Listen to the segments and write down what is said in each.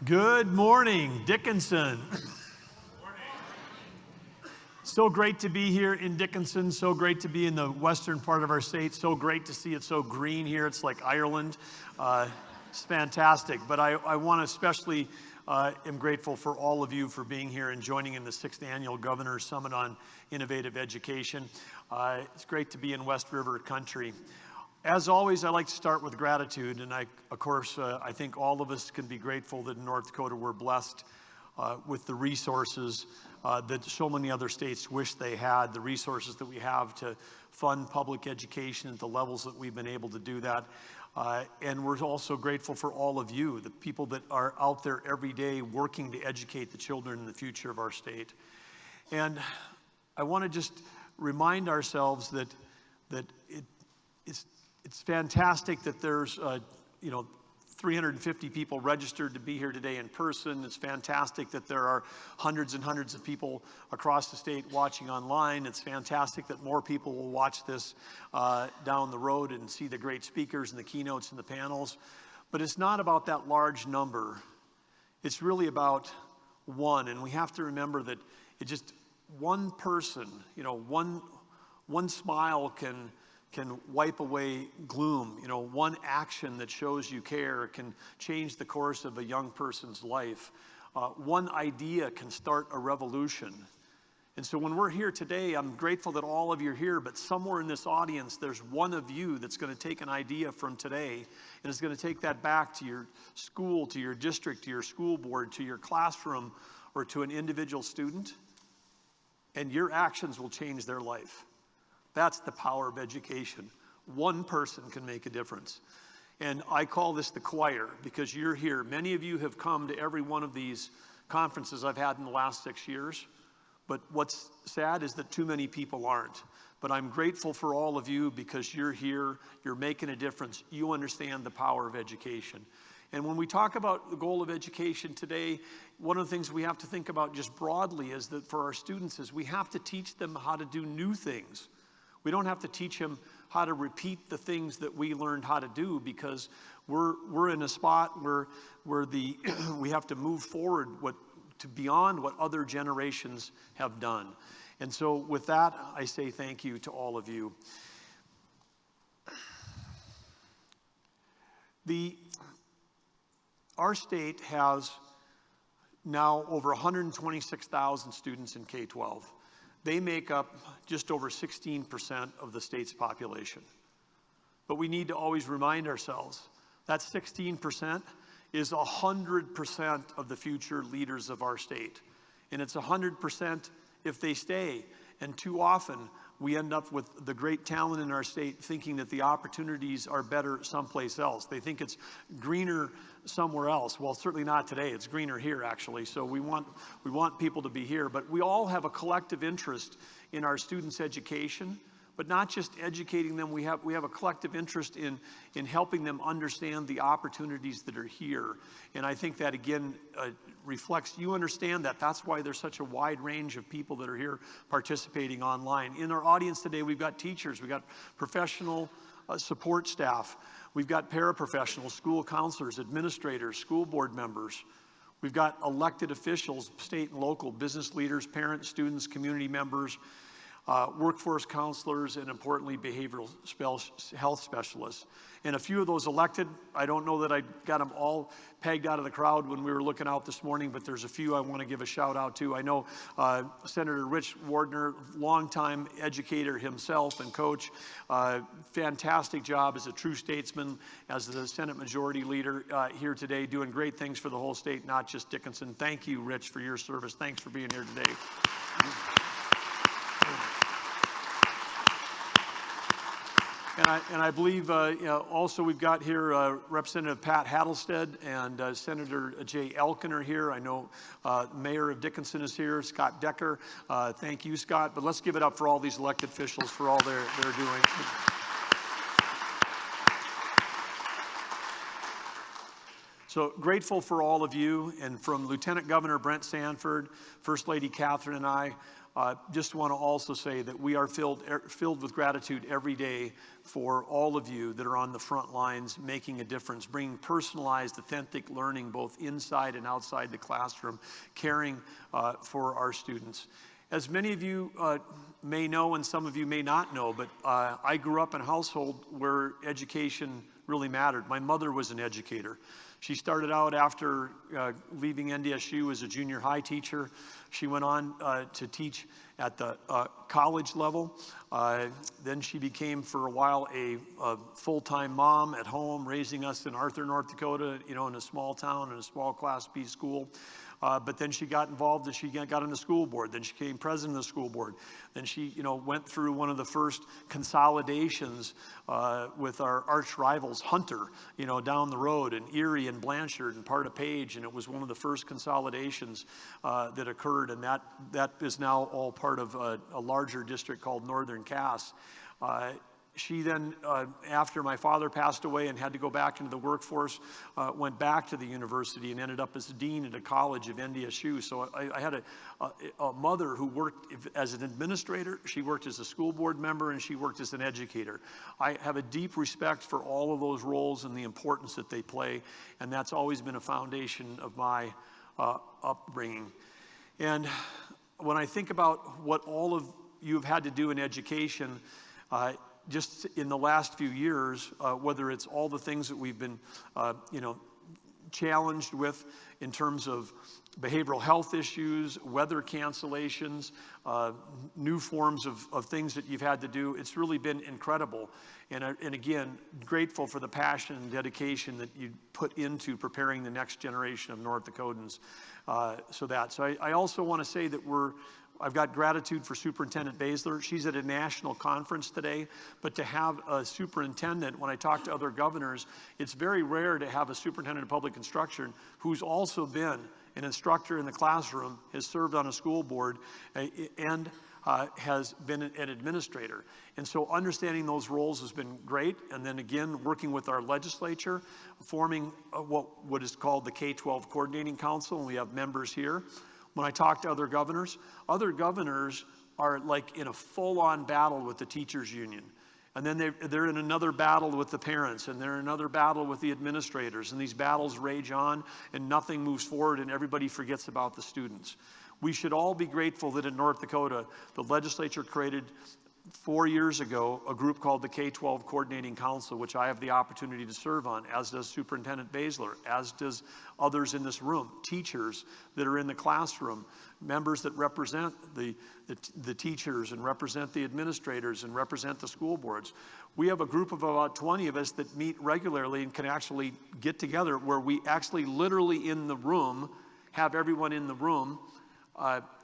Good morning, Dickinson. So great to be here in Dickinson. So great to be in the western part of our state. So great to see it so green here. It's like Ireland. It's fantastic. But I want to especially am grateful for all of you for being here and joining in the 6th Annual Governor's Summit on Innovative Education. It's great to be in West River country. As always, I like to start with gratitude, and I think all of us can be grateful that in North Dakota we're blessed with the resources that so many other states wish they had, the resources that we have to fund public education at the levels that we've been able to do that. And we're also grateful for all of you, the people that are out there every day working to educate the children in the future of our state. And I want to just remind ourselves that it's fantastic that there's 350 people registered to be here today in person. It's fantastic that there are hundreds and hundreds of people across the state watching online. It's fantastic that more people will watch this down the road and see the great speakers and the keynotes and the panels. But it's not about that large number. It's really about one. And we have to remember that it's just one person, one smile can wipe away gloom. One action that shows you care can change the course of a young person's life. One idea can start a revolution. And so when we're here today, I'm grateful that all of you are here, but somewhere in this audience, there's one of you that's going to take an idea from today and is going to take that back to your school, to your district, to your school board, to your classroom, or to an individual student, and your actions will change their life. That's the power of education. One person can make a difference. And I call this the choir because you're here. Many of you have come to every one of these conferences I've had in the last 6 years. But what's sad is that too many people aren't. But I'm grateful for all of you because you're here, you're making a difference, you understand the power of education. And when we talk about the goal of education today, one of the things we have to think about just broadly is that for our students is we have to teach them how to do new things. We don't have to teach them how to repeat the things that we learned how to do because we're in a spot where we have to move forward to beyond what other generations have done. And so with that, I say thank you to all of you. Our state has now over 126,000 students in K-12. They make up just over 16% of the state's population. But we need to always remind ourselves that 16% is 100% of the future leaders of our state. And it's 100% if they stay. And too often, we end up with the great talent in our state thinking that the opportunities are better someplace else. They think it's greener somewhere else. Well, certainly not today. It's greener here, actually. So we want people to be here. But we all have a collective interest in our students' education, but not just educating them. We have a collective interest in helping them understand the opportunities that are here. And I think that, again, reflects, you understand that. That's why there's such a wide range of people that are here participating online. In our audience today, we've got teachers, we've got professional support staff, we've got paraprofessionals, school counselors, administrators, school board members. We've got elected officials, state and local, business leaders, parents, students, community members, workforce counselors, and importantly, behavioral health specialists. And a few of those elected, I don't know that I got them all pegged out of the crowd when we were looking out this morning, but there's a few I want to give a shout out to. I know Senator Wardner, longtime educator himself and coach, fantastic job as a true statesman, as the Senate Majority Leader here today, doing great things for the whole state, not just Dickinson. Thank you, Rich, for your service. Thanks for being here today. And I believe also we've got here Representative Pat Hattlestead and Senator Jay Elkin are here. I know Mayor of Dickinson is here, Scott Decker. Thank you, Scott. But let's give it up for all these elected officials for all they're doing. So grateful for all of you, and from Lieutenant Governor Brent Sanford, First Lady Catherine, and I, just want to also say that we are filled with gratitude every day for all of you that are on the front lines making a difference, bringing personalized, authentic learning both inside and outside the classroom, caring for our students. As many of you may know, and some of you may not know, but I grew up in a household where education really mattered. My mother was an educator. She started out after leaving NDSU as a junior high teacher. She went on to teach at the college level. Then she became, for a while, a full-time mom at home, raising us in Arthur, North Dakota, in a small town, in a small Class B school. But then she got involved and she got on the school board. Then she became president of the school board. Then she, went through one of the first consolidations with our arch rivals, Hunter, down the road, and Erie and Blanchard and part of Page. And it was one of the first consolidations that occurred. And that is now all part of a larger district called Northern Cass. She then, after my father passed away and had to go back into the workforce, went back to the university and ended up as a dean at a college of NDSU. So I had a mother who worked as an administrator, she worked as a school board member, and she worked as an educator. I have a deep respect for all of those roles and the importance that they play, and that's always been a foundation of my upbringing. And when I think about what all of you have had to do in education, just in the last few years, whether it's all the things that we've been, challenged with in terms of behavioral health issues, weather cancellations, new forms of things that you've had to do, it's really been incredible. And again, grateful for the passion and dedication that you put into preparing the next generation of North Dakotans. So I also want to say that I've got gratitude for Superintendent Basler. She's at a national conference today, but to have a superintendent, when I talk to other governors, it's very rare to have a superintendent of public instruction who's also been an instructor in the classroom, has served on a school board, and has been an administrator. And so understanding those roles has been great. And then again, working with our legislature, forming what is called the K-12 Coordinating Council, and we have members here. When I talk to other governors are like in a full-on battle with the teachers union. And then they're in another battle with the parents, and they're in another battle with the administrators. And these battles rage on, and nothing moves forward, and everybody forgets about the students. We should all be grateful that in North Dakota, the legislature created 4 years ago a group called the K-12 Coordinating Council, which I have the opportunity to serve on, as does Superintendent Basler, as does others in this room, teachers that are in the classroom, members that represent the teachers and represent the administrators and represent the school boards. We have a group of about 20 of us that meet regularly and can actually get together where we actually literally in the room have everyone in the room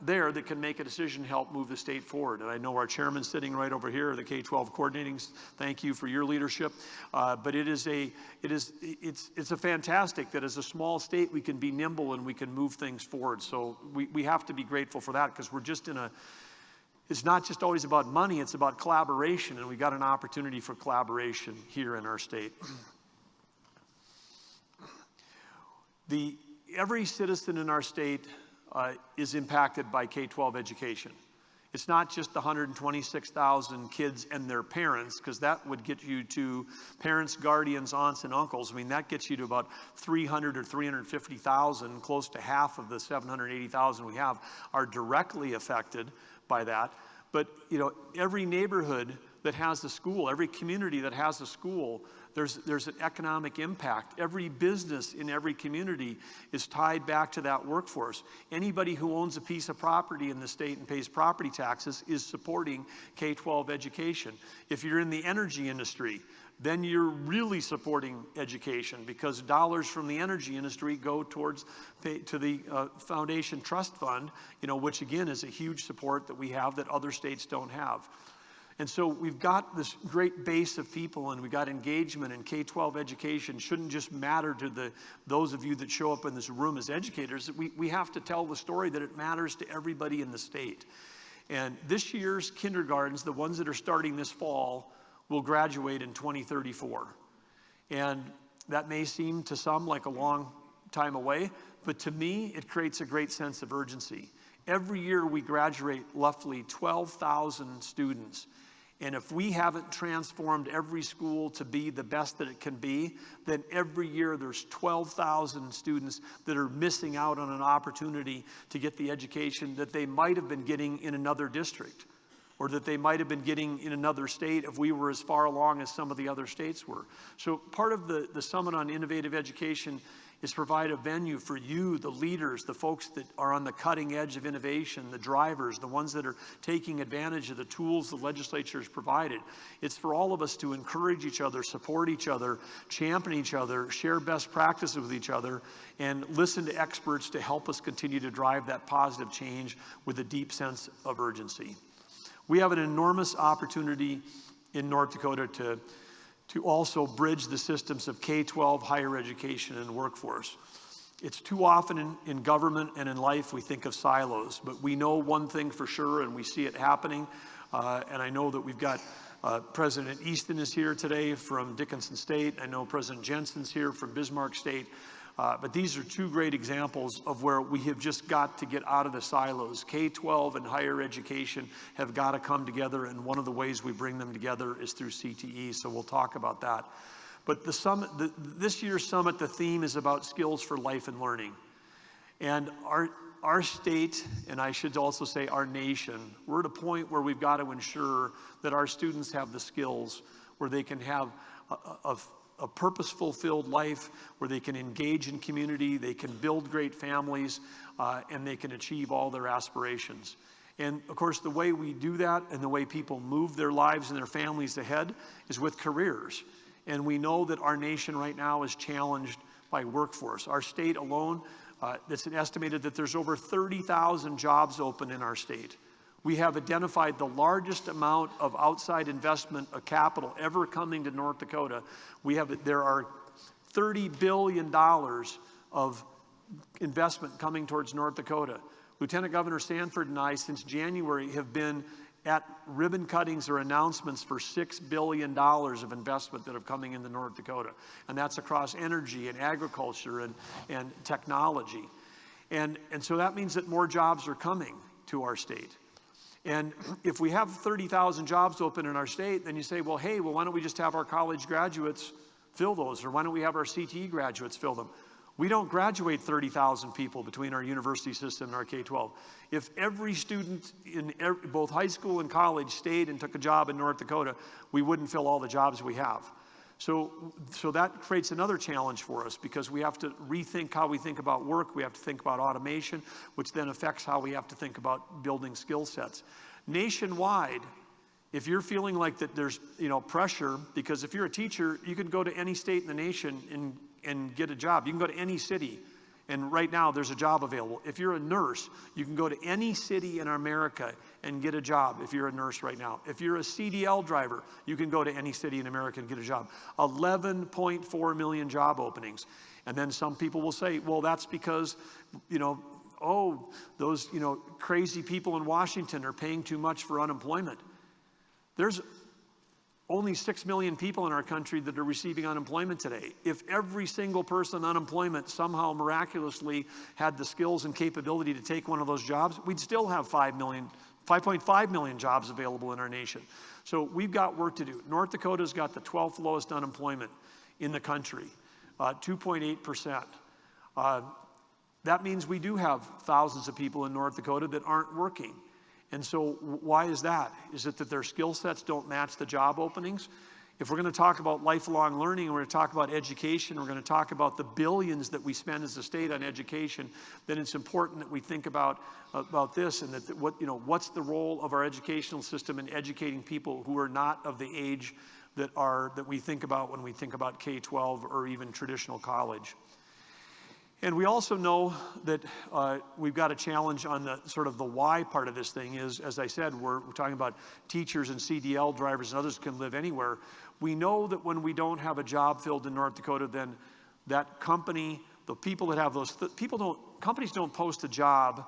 there that can make a decision to help move the state forward. And I know our chairman sitting right over here, the K-12 coordinating. Thank you for your leadership. But it's a fantastic that as a small state we can be nimble and we can move things forward. So we have to be grateful for that, because we're just it's not just always about money, it's about collaboration, and we got an opportunity for collaboration here in our state. Every citizen in our state is impacted by K-12 education. It's not just the 126,000 kids and their parents, because that would get you to parents, guardians, aunts, and uncles. I mean, that gets you to about 300 or 350,000. Close to half of the 780,000 we have are directly affected by that. But, every neighborhood that has a school, every community that has a school, there's an economic impact. Every business in every community is tied back to that workforce. Anybody who owns a piece of property in the state and pays property taxes is supporting K-12 education. If you're in the energy industry, then you're really supporting education, because dollars from the energy industry go to the Foundation Trust Fund, which again is a huge support that we have that other states don't have. And so we've got this great base of people, and we've got engagement, and K-12 education shouldn't just matter to those of you that show up in this room as educators. We have to tell the story that it matters to everybody in the state. And this year's kindergartens, the ones that are starting this fall, will graduate in 2034. And that may seem to some like a long time away, but to me, it creates a great sense of urgency. Every year we graduate roughly 12,000 students. And if we haven't transformed every school to be the best that it can be, then every year there's 12,000 students that are missing out on an opportunity to get the education that they might have been getting in another district, or that they might have been getting in another state if we were as far along as some of the other states were. So part of the Summit on Innovative Education is provide a venue for you, the leaders, the folks that are on the cutting edge of innovation, the drivers, the ones that are taking advantage of the tools the legislature has provided. It's for all of us to encourage each other, support each other, champion each other, share best practices with each other, and listen to experts to help us continue to drive that positive change with a deep sense of urgency. We have an enormous opportunity in North Dakota to also bridge the systems of K-12, higher education, and workforce. It's too often in government and in life we think of silos, but we know one thing for sure, and we see it happening. And I know that we've got President Easton is here today from Dickinson State. I know President Jensen's here from Bismarck State. But these are two great examples of where we have just got to get out of the silos. K-12 and higher education have got to come together, and one of the ways we bring them together is through CTE, so we'll talk about that. But the summit, this year's summit, the theme is about skills for life and learning. And our state, and I should also say our nation, we're at a point where we've got to ensure that our students have the skills where they can have a purpose-fulfilled life, where they can engage in community, they can build great families, and they can achieve all their aspirations. And of course, the way we do that and the way people move their lives and their families ahead is with careers. And we know that our nation right now is challenged by workforce. Our state alone, it's estimated that there's over 30,000 jobs open in our state. We have identified the largest amount of outside investment of capital ever coming to North Dakota. There are $30 billion of investment coming towards North Dakota. Lieutenant Governor Sanford and I, since January, have been at ribbon cuttings or announcements for $6 billion of investment that are coming into North Dakota. And that's across energy and agriculture and technology. And so that means that more jobs are coming to our state. And if we have 30,000 jobs open in our state, then you say, well, hey, why don't we just have our college graduates fill those? Or why don't we have our CTE graduates fill them? We don't graduate 30,000 people between our university system and our K-12. If every student in both high school and college stayed and took a job in North Dakota, we wouldn't fill all the jobs we have. So that creates another challenge for us, because we have to rethink how we think about work. We have to think about automation, which then affects how we have to think about building skill sets. Nationwide, if you're feeling like that there's pressure, because if you're a teacher, you can go to any state in the nation and get a job. You can go to any city, and right now there's a job available. If you're a nurse, you can go to any city in America and get a job if you're a nurse right now. If you're a CDL driver, you can go to any city in America and get a job. 11.4 million job openings. And then some people will say, well, that's because, those crazy people in Washington are paying too much for unemployment. There's only 6 million people in our country that are receiving unemployment today. If every single person on unemployment somehow miraculously had the skills and capability to take one of those jobs, we'd still have 5.5 million jobs available in our nation. So we've got work to do. North Dakota's got the 12th lowest unemployment in the country, 2.8%. That means we do have thousands of people in North Dakota that aren't working. And so why is that? Is it that their skill sets don't match the job openings? If we're going to talk about lifelong learning, we're going to talk about education, we're going to talk about the billions that we spend as a state on education, then it's important that we think about this, and that what's the role of our educational system in educating people who are not of the age that we think about when we think about K-12 or even traditional college. And we also know that we've got a challenge on the sort of the why part of this thing is, as I said, we're talking about teachers and CDL drivers and others can live anywhere. We know that when we don't have a job filled in North Dakota, then that company, the people that have those, companies don't post a job,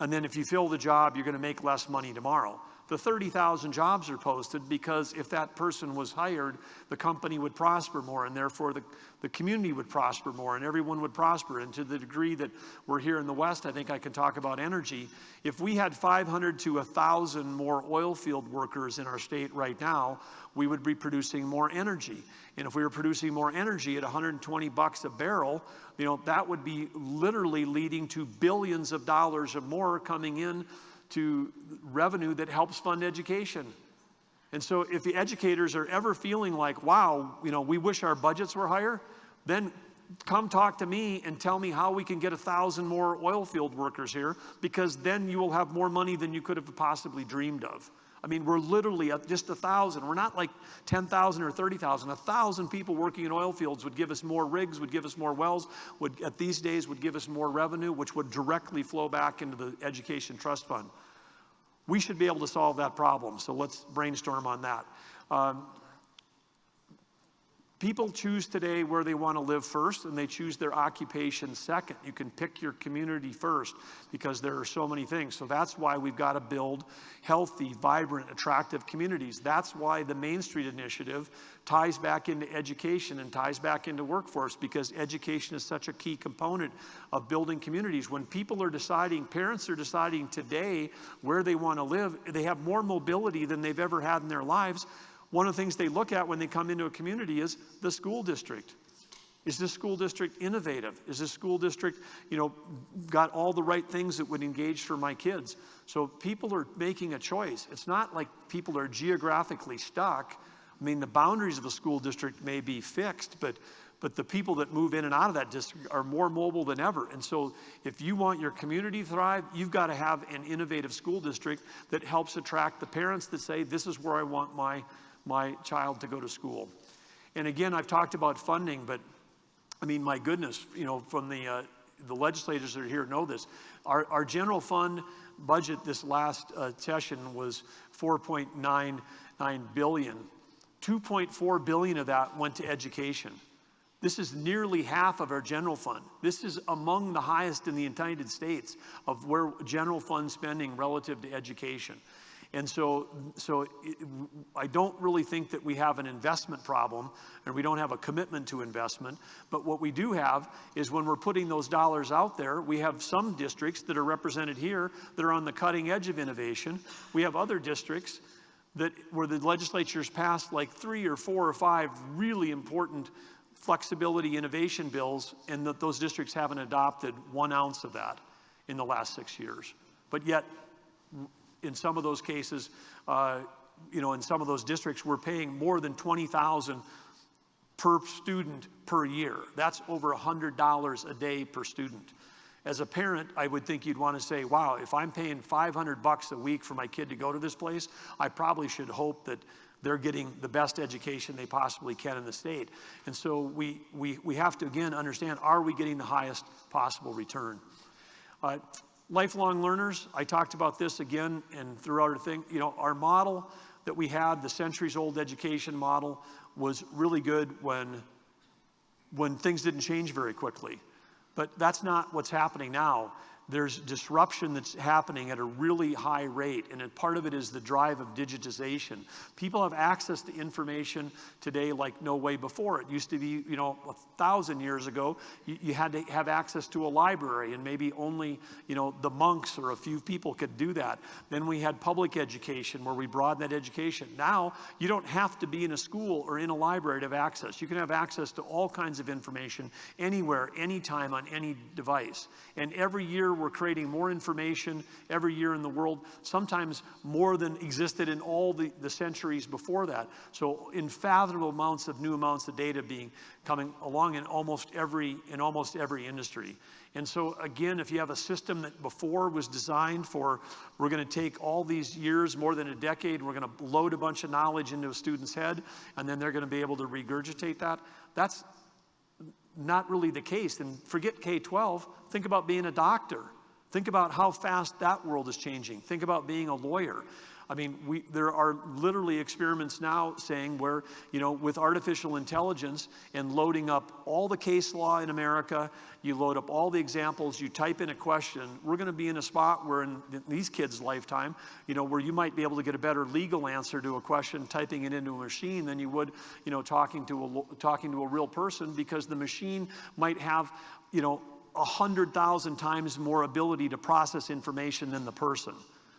and then if you fill the job, you're going to make less money tomorrow. the 30,000 jobs are posted because if that person was hired, the company would prosper more, and therefore the community would prosper more, and everyone would prosper. And to the degree that we're here in the West, I think I can talk about energy. If we had 500 to 1,000 more oil field workers in our state right now, we would be producing more energy. And if we were producing more energy at $120 a barrel, that would be literally leading to billions of dollars or more coming in to revenue that helps fund education. And so if the educators are ever feeling like, wow, we wish our budgets were higher, then come talk to me and tell me how we can get 1,000 more oil field workers here, because then you will have more money than you could have possibly dreamed of. I mean, we're literally at just 1,000. We're not like 10,000 or 30,000. 1,000 people working in oil fields would give us more rigs, would give us more wells, at these days would give us more revenue, which would directly flow back into the Education Trust Fund. We should be able to solve that problem, so let's brainstorm on that. People choose today where they want to live first, and they choose their occupation second. You can pick your community first because there are so many things. So that's why we've got to build healthy, vibrant, attractive communities. That's why the Main Street Initiative ties back into education and ties back into workforce, because education is such a key component of building communities. When people are deciding, parents are deciding today where they want to live, they have more mobility than they've ever had in their lives. One of the things they look at when they come into a community is the school district. Is this school district innovative? Is this school district, got all the right things that would engage for my kids? So people are making a choice. It's not like people are geographically stuck. I mean, the boundaries of the school district may be fixed, but the people that move in and out of that district are more mobile than ever. And so if you want your community to thrive, you've got to have an innovative school district that helps attract the parents that say, this is where I want my child to go to school. And again, I've talked about funding, but I mean, my goodness, from the legislators that are here know this. Our general fund budget this last session was $4.99 billion. $2.4 billion of that went to education. This is nearly half of our general fund. This is among the highest in the United States of where general fund spending relative to education. And so I don't really think that we have an investment problem, and we don't have a commitment to investment. But what we do have is when we're putting those dollars out there, we have some districts that are represented here that are on the cutting edge of innovation. We have other districts where the legislature's passed like 3 or 4 or 5 really important flexibility innovation bills, and that those districts haven't adopted 1 ounce of that in the last 6 years. But yet, in some of those cases, in some of those districts, we're paying more than $20,000 per student per year. That's over $100 a day per student. As a parent, I would think you'd want to say, wow, if I'm paying $500 a week for my kid to go to this place, I probably should hope that they're getting the best education they possibly can in the state. And so we have to, again, understand, are we getting the highest possible return? Lifelong learners, I talked about this again and throughout our thing. Our model that we had, the centuries-old education model, was really good when things didn't change very quickly. But that's not what's happening now. There's disruption that's happening at a really high rate, and part of it is the drive of digitization. People have access to information today like no way before. It used to be, 1,000 years ago, you had to have access to a library, and maybe only, the monks or a few people could do that. Then we had public education where we broadened that education. Now, you don't have to be in a school or in a library to have access. You can have access to all kinds of information anywhere, anytime, on any device. And every year, we're creating more information every year in the world, sometimes more than existed in all the centuries before that. So unfathomable amounts of new amounts of data coming along in almost every industry. And so again, if you have a system that before was designed for, we're going to take all these years, more than a decade, we're going to load a bunch of knowledge into a student's head, and then they're going to be able to regurgitate that, that's not really the case. And forget K-12, think about being a doctor. Think about how fast that world is changing. Think about being a lawyer. I mean, there are literally experiments now saying where, with artificial intelligence and loading up all the case law in America, you load up all the examples, you type in a question, we're going to be in a spot where in these kids' lifetime, where you might be able to get a better legal answer to a question typing it into a machine than you would, talking to a real person, because the machine might have, 100,000 times more ability to process information than the person.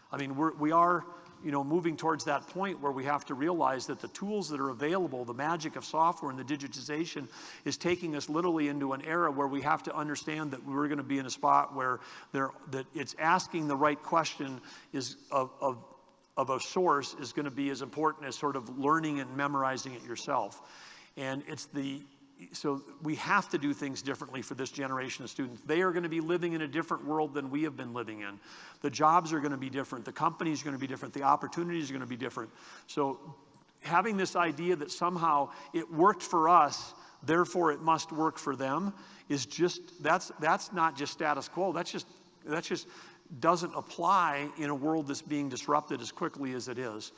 I mean, we are moving towards that point where we have to realize that the tools that are available, the magic of software and the digitization, is taking us literally into an era where we have to understand that we're going to be in a spot where that it's asking the right question is of a source is going to be as important as sort of learning and memorizing it yourself. And so we have to do things differently for this generation of students. They are going to be living in a different world than we have been living in. The jobs are going to be different. The companies are going to be different. The opportunities are going to be different. So having this idea that somehow it worked for us, therefore it must work for them, is just, that's not just status quo. That's just doesn't apply in a world that's being disrupted as quickly as it is.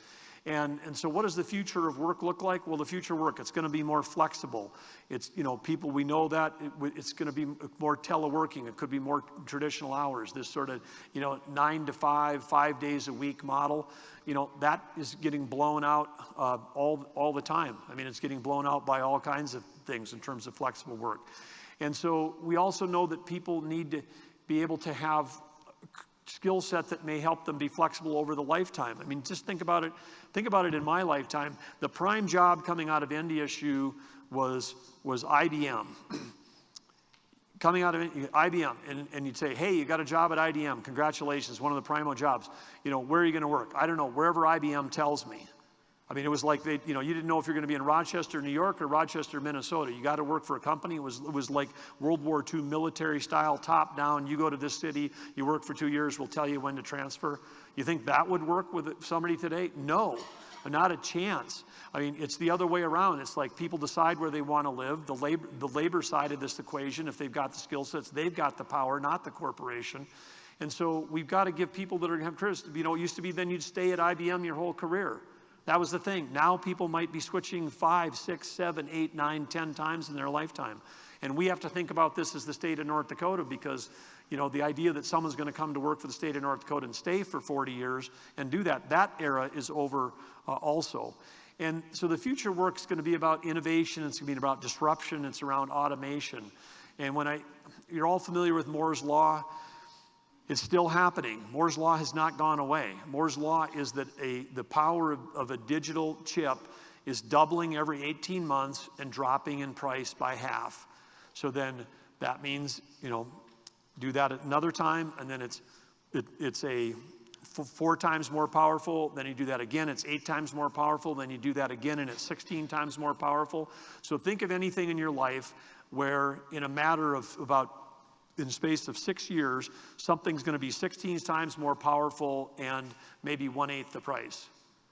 And so what does the future of work look like? Well, the future of work, it's going to be more flexible. It's, people, we know that it's going to be more teleworking. It could be more traditional hours. This sort of, 9 to 5 days a week model, that is getting blown out all the time. I mean, it's getting blown out by all kinds of things in terms of flexible work. And so we also know that people need to be able to have skill set that may help them be flexible over the lifetime. I mean, just think about it. Think about it in my lifetime. The prime job coming out of NDSU was IBM. Coming out of IBM, and you'd say, hey, you got a job at IBM. Congratulations, one of the primo jobs. Where are you going to work? I don't know, wherever IBM tells me. I mean, it was like you didn't know if you're going to be in Rochester, New York, or Rochester, Minnesota. You got to work for a company. It was like World War II military style, top down. You go to this city, you work for 2 years, we'll tell you when to transfer. You think that would work with somebody today? No, not a chance. I mean, it's the other way around. It's like people decide where they want to live. The labor side of this equation, if they've got the skill sets, they've got the power, not the corporation. And so we've got to give people that are going to have careers. It used to be then you'd stay at IBM your whole career. That was the thing. Now people might be switching 5, 6, 7, 8, 9, 10 times in their lifetime. And we have to think about this as the state of North Dakota, because, the idea that someone's going to come to work for the state of North Dakota and stay for 40 years and do that era is over also. And so the future work is going to be about innovation. It's going to be about disruption. It's around automation. And you're all familiar with Moore's Law. It's still happening. Moore's Law has not gone away. Moore's Law is that the power of a digital chip is doubling every 18 months and dropping in price by half. So then that means, do that another time, and then it's 4 times more powerful. Then you do that again, it's 8 times more powerful. Then you do that again, and it's 16 times more powerful. So think of anything in your life where in a matter of in the space of 6 years, something's going to be 16 times more powerful and maybe 1/8 the price.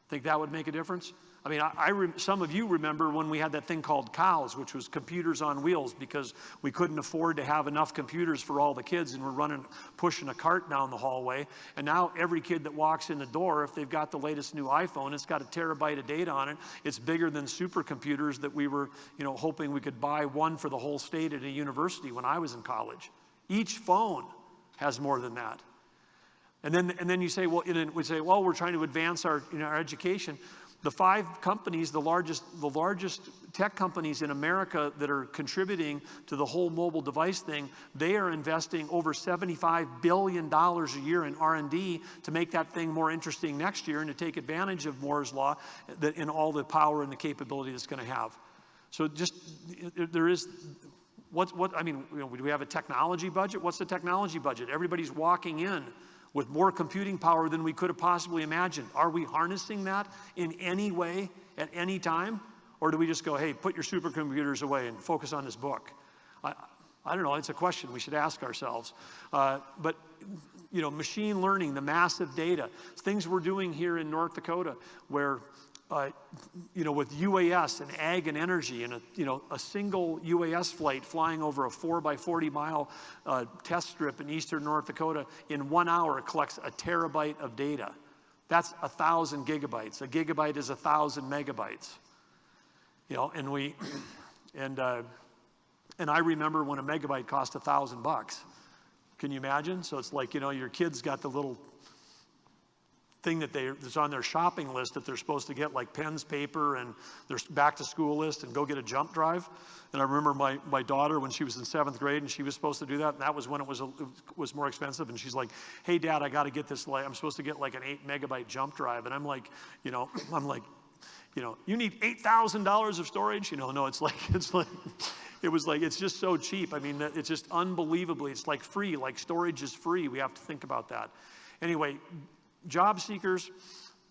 Think that would make a difference? I mean, some of you remember when we had that thing called cows, which was computers on wheels, because we couldn't afford to have enough computers for all the kids, and we're pushing a cart down the hallway. And now every kid that walks in the door, if they've got the latest new iPhone, it's got a terabyte of data on it. It's bigger than supercomputers that we were, hoping we could buy one for the whole state at a university when I was in college. Each phone has more than that. And then you say, well, we're trying to advance our education. The 5 companies, the largest tech companies in America that are contributing to the whole mobile device thing, they are investing over $75 billion a year in R&D to make that thing more interesting next year and to take advantage of Moore's Law and all the power and the capability it's going to have. So there is... do we have a technology budget? What's the technology budget? Everybody's walking in with more computing power than we could have possibly imagined. Are we harnessing that in any way at any time? Or do we just go, hey, put your supercomputers away and focus on this book? I don't know. It's a question we should ask ourselves. But machine learning, the massive data, things we're doing here in North Dakota where with UAS and ag and energy and a single UAS flight flying over a 4 by 40 mile test strip in eastern North Dakota in 1 hour collects a terabyte of data. That's 1,000 gigabytes. A gigabyte is 1,000 megabytes. You know, and I remember when a megabyte cost $1,000. Can you imagine? So it's like, you know, your kid's got the little thing that's on their shopping list that they're supposed to get, like pens, paper, and their back to school list, and go get a jump drive. And I remember my daughter, when she was in 7th grade, and she was supposed to do that, and that was when it was more expensive. And she's like, "Hey, Dad, I got to get this. I'm supposed to get like an 8 megabyte jump drive." And I'm like, you know, you need $8,000 of storage. You know, no, it's just so cheap. I mean, it's just unbelievably, it's like free, like storage is free. We have to think about that. Anyway, job seekers,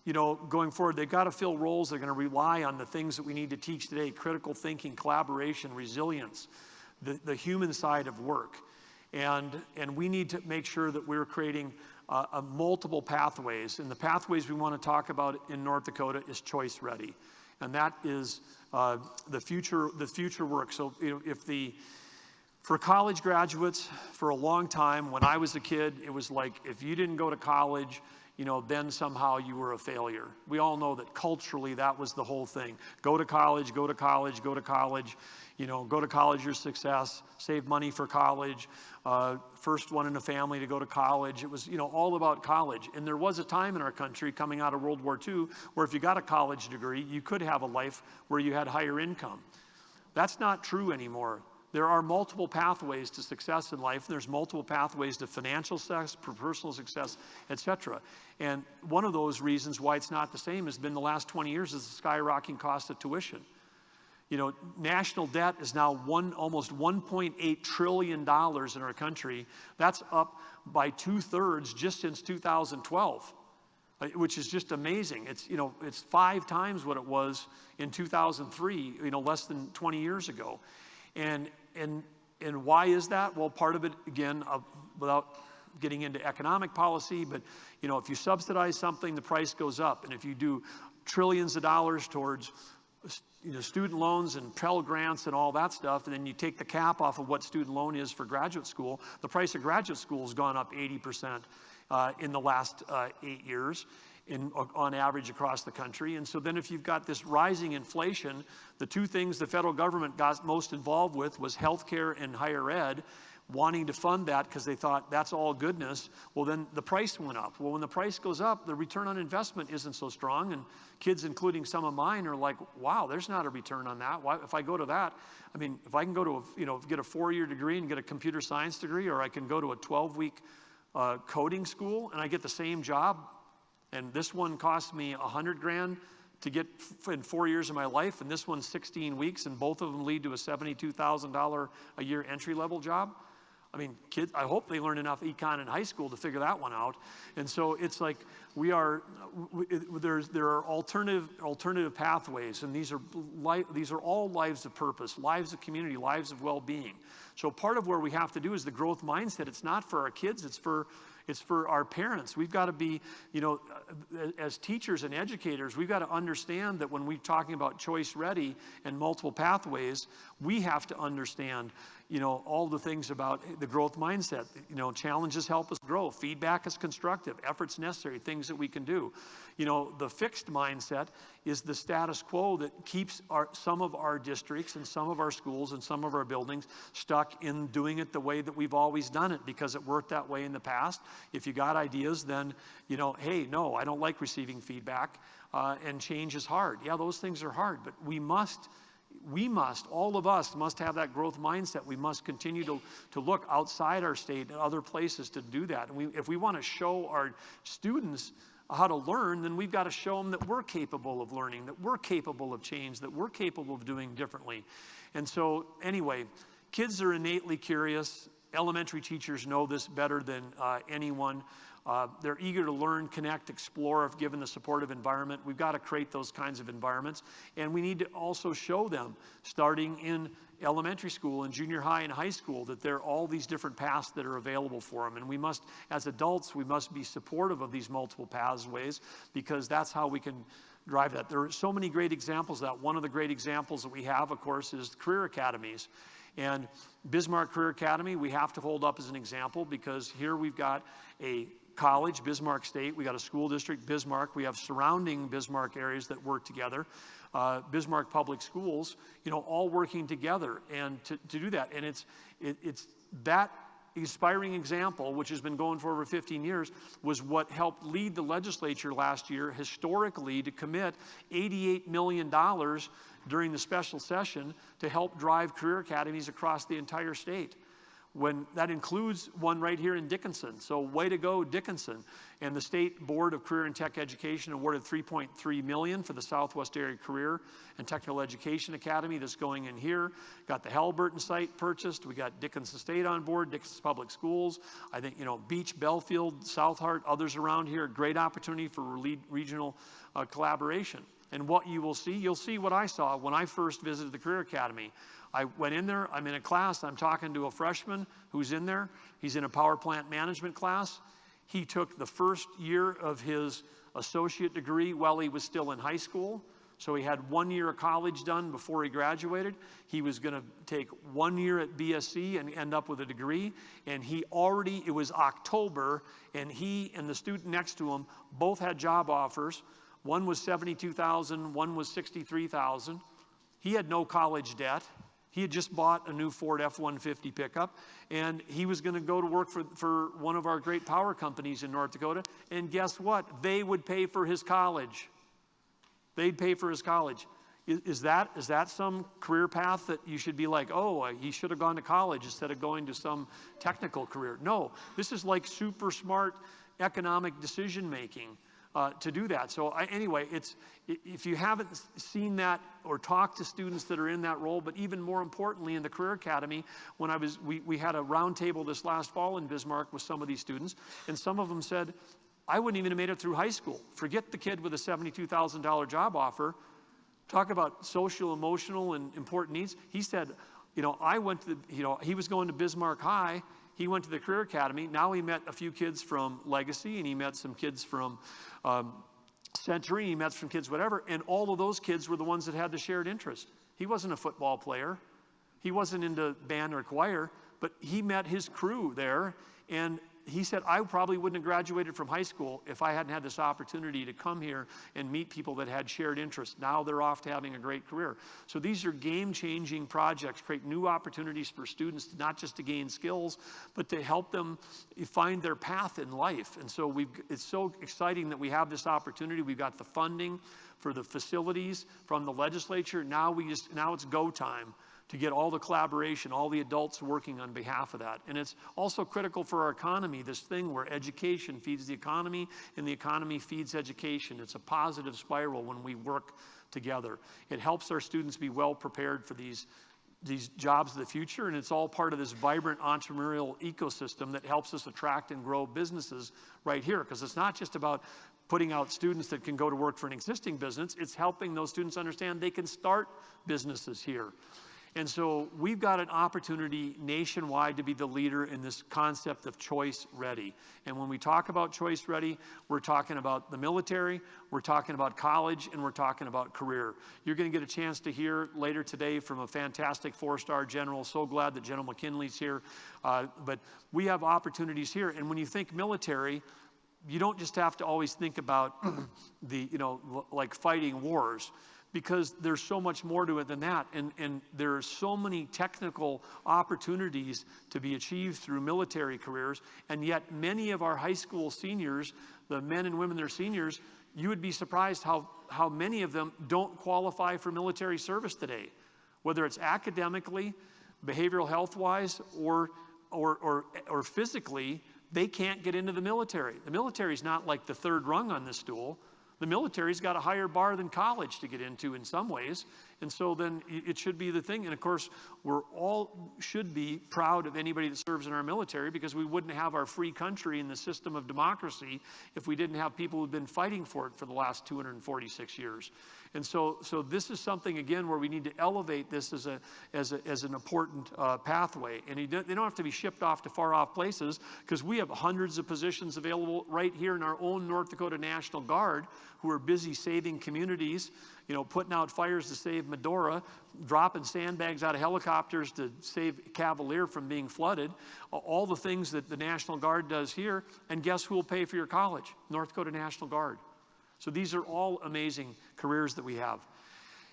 you know, going forward, they've got to fill roles. They're going to rely on the things that we need to teach today: critical thinking, collaboration, resilience, the human side of work. And we need to make sure that we're creating multiple pathways. And the pathways we want to talk about in North Dakota is choice ready. And that is the future work. So, you know, for college graduates, for a long time, when I was a kid, it was like, if you didn't go to college, you know, then somehow you were a failure. We all know that culturally that was the whole thing. Go to college, go to college, go to college. You know, go to college, your success. Save money for college. First one in a family to go to college. It was, you know, all about college. And there was a time in our country coming out of World War II where if you got a college degree, you could have a life where you had higher income. That's not true anymore. There are multiple pathways to success in life. There's multiple pathways to financial success, personal success, etc. And one of those reasons why it's not the same has been the last 20 years is the skyrocketing cost of tuition. You know, national debt is now almost $1.8 trillion in our country. That's up by 2/3 just since 2012, which is just amazing. It's, you know, it's 5 times what it was in 2003, you know, less than 20 years ago. And why is that? Well, part of it, again, without getting into economic policy, but, you know, if you subsidize something, the price goes up. And if you do trillions of dollars towards, you know, student loans and Pell Grants and all that stuff, and then you take the cap off of what student loan is for graduate school, the price of graduate school has gone up 80% in the last 8 years. On average across the country. And so then if you've got this rising inflation, the two things the federal government got most involved with was healthcare and higher ed, wanting to fund that because they thought that's all goodness. Well, then the price went up. Well, when the price goes up, the return on investment isn't so strong, and kids, including some of mine, are like, wow, there's not a return on that. Why, if I go to that, I mean, if I can go to get a 4-year degree and get a computer science degree, or I can go to a 12-week coding school and I get the same job, and this one cost me $100,000 to get in 4 years of my life, and this one's 16 weeks, and both of them lead to a $72,000 a year entry-level job. I mean, kids, I hope they learn enough econ in high school to figure that one out. And so it's like there are alternative pathways, and these are all lives of purpose, lives of community, lives of well-being. So part of where we have to do is the growth mindset. It's not for our kids, it's for our parents. We've got to be, you know, as teachers and educators, we've got to understand that when we're talking about choice ready and multiple pathways, we have to understand, you know, all the things about the growth mindset. You know, challenges help us grow. Feedback is constructive. Efforts necessary. Things that we can do. You know, the fixed mindset is the status quo that keeps some of our districts and some of our schools and some of our buildings stuck in doing it the way that we've always done it because it worked that way in the past. If you got ideas, then, you know, hey, no, I don't like receiving feedback, and change is hard. Yeah, those things are hard, but all of us must have that growth mindset. We must continue to look outside our state and other places to do that. And if we want to show our students how to learn, then we've got to show them that we're capable of learning, that we're capable of change, that we're capable of doing differently. And so anyway, kids are innately curious. Elementary teachers know this better than anyone. They're eager to learn, connect, explore if given the supportive environment. We've got to create those kinds of environments. And we need to also show them, starting in elementary school and junior high and high school, that there are all these different paths that are available for them. And we must, as adults, we must be supportive of these multiple pathways, because that's how we can drive that. There are so many great examples of that. One of the great examples that we have, of course, is career academies. And Bismarck Career Academy, we have to hold up as an example, because here we've got a college, Bismarck State. We got a school district, Bismarck. We have surrounding Bismarck areas that work together. Bismarck Public Schools, all working together and to do that. And it's that inspiring example, which has been going for over 15 years, was what helped lead the legislature last year historically to commit $88 million during the special session to help drive career academies across the entire state. When that includes one right here in Dickinson. So way to go, Dickinson. And the State Board of Career and Tech Education awarded $3.3 million for the Southwest Area Career and Technical Education Academy that's going in here. Got the Halliburton site purchased. We got Dickinson State on board, Dickinson Public Schools. I think, Beach, Belfield, South Hart, others around here. Great opportunity for regional collaboration. And what you'll see what I saw when I first visited the Career Academy. I went in there, I'm in a class, I'm talking to a freshman who's in there. He's in a power plant management class. He took the first year of his associate degree while he was still in high school. So he had 1 year of college done before he graduated. He was going to take 1 year at BSc and end up with a degree. And it was October, and he and the student next to him both had job offers. One was $72,000, one was $63,000. He had no college debt. He had just bought a new Ford F-150 pickup, and he was going to go to work for one of our great power companies in North Dakota. And guess what? They would pay for his college. They'd pay for his college. Is that some career path that you should be like, oh, he should have gone to college instead of going to some technical career? No, this is like super smart economic decision making. To do that. So anyway, if you haven't seen that or talked to students that are in that role, but even more importantly in the Career Academy, when we had a roundtable this last fall in Bismarck with some of these students, and some of them said, I wouldn't even have made it through high school. Forget the kid with a $72,000 job offer. Talk about social, emotional, and important needs. He said, I went to he was going to Bismarck High. He went to the Career Academy. Now he met a few kids from Legacy, and he met some kids from Century. He met some kids, whatever. And all of those kids were the ones that had the shared interest. He wasn't a football player. He wasn't into band or choir, but he met his crew there. And he said, I probably wouldn't have graduated from high school if I hadn't had this opportunity to come here and meet people that had shared interests. Now they're off to having a great career. So these are game-changing projects, create new opportunities for students, not just to gain skills, but to help them find their path in life. And so it's so exciting that we have this opportunity. We've got the funding for the facilities from the legislature. Now it's go time to get all the collaboration, all the adults working on behalf of that. And it's also critical for our economy, this thing where education feeds the economy and the economy feeds education. It's a positive spiral when we work together. It helps our students be well prepared for these jobs of the future, and it's all part of this vibrant entrepreneurial ecosystem that helps us attract and grow businesses right here, because it's not just about putting out students that can go to work for an existing business. It's helping those students understand they can start businesses here. And so we've got an opportunity nationwide to be the leader in this concept of choice ready. And when we talk about choice ready, we're talking about the military, we're talking about college, and we're talking about career. You're going to get a chance to hear later today from a fantastic 4-star general. So glad that General McKinley's here. But we have opportunities here. And when you think military, you don't just have to always think about like fighting wars, because there's so much more to it than that. And there are so many technical opportunities to be achieved through military careers. And yet many of our high school seniors, the men and women that are seniors, you would be surprised how many of them don't qualify for military service today, whether it's academically, behavioral health-wise, or physically. They can't get into the military. The military is not like the third rung on this stool. The military's got a higher bar than college to get into in some ways. And so then it should be the thing. And of course, we're all should be proud of anybody that serves in our military, because we wouldn't have our free country and the system of democracy if we didn't have people who've been fighting for it for the last 246 years. And so this is something, again, where we need to elevate this as an important pathway. And they don't have to be shipped off to far off places, because we have hundreds of positions available right here in our own North Dakota National Guard, who are busy saving communities putting out fires to save Medora, dropping sandbags out of helicopters to save Cavalier from being flooded, all the things that the National Guard does here. And guess who will pay for your college? North Dakota National Guard. So these are all amazing careers that we have.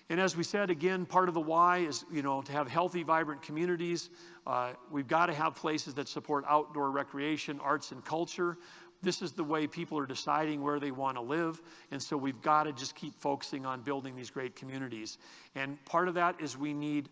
And as we said, again, part of the why is, to have healthy, vibrant communities. We've got to have places that support outdoor recreation, arts, and culture. This is the way people are deciding where they want to live. And so we've got to just keep focusing on building these great communities. And part of that is we need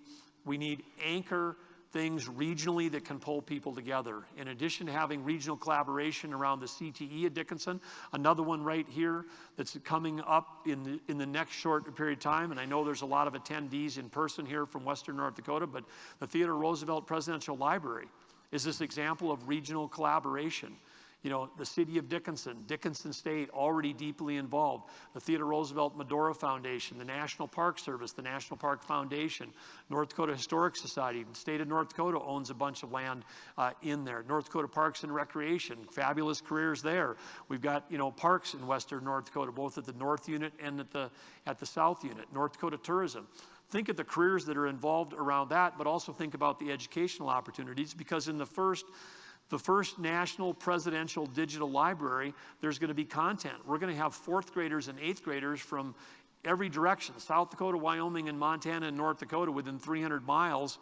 anchor things regionally that can pull people together. In addition to having regional collaboration around the CTE at Dickinson, another one right here that's coming up in the next short period of time, and I know there's a lot of attendees in person here from Western North Dakota, but the Theodore Roosevelt Presidential Library is this example of regional collaboration. The city of Dickinson State, already deeply involved. The Theodore Roosevelt Medora Foundation, the National Park Service, the National Park Foundation, North Dakota Historic Society. The state of North Dakota owns a bunch of land in there. North Dakota Parks and Recreation, fabulous careers there. We've got, parks in Western North Dakota, both at the North Unit and at the South Unit. North Dakota Tourism. Think of the careers that are involved around that, but also think about the educational opportunities, because in the first National Presidential Digital Library, there's going to be content. We're going to have 4th graders and 8th graders from every direction, South Dakota, Wyoming, and Montana, and North Dakota, within 300 miles,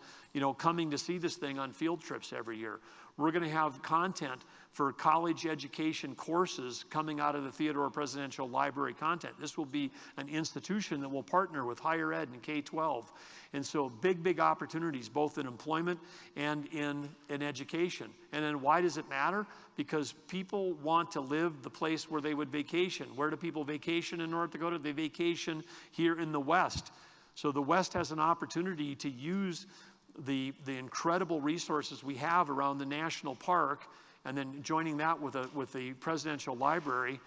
coming to see this thing on field trips every year. We're going to have content for college education courses coming out of the Theodore Presidential Library content. This will be an institution that will partner with higher ed and K-12. And so big opportunities, both in employment and in education. And then why does it matter? Because people want to live the place where they would vacation. Where do people vacation in North Dakota? They vacation here in the West. So the West has an opportunity to use the incredible resources we have around the national park, and then joining that with the presidential library.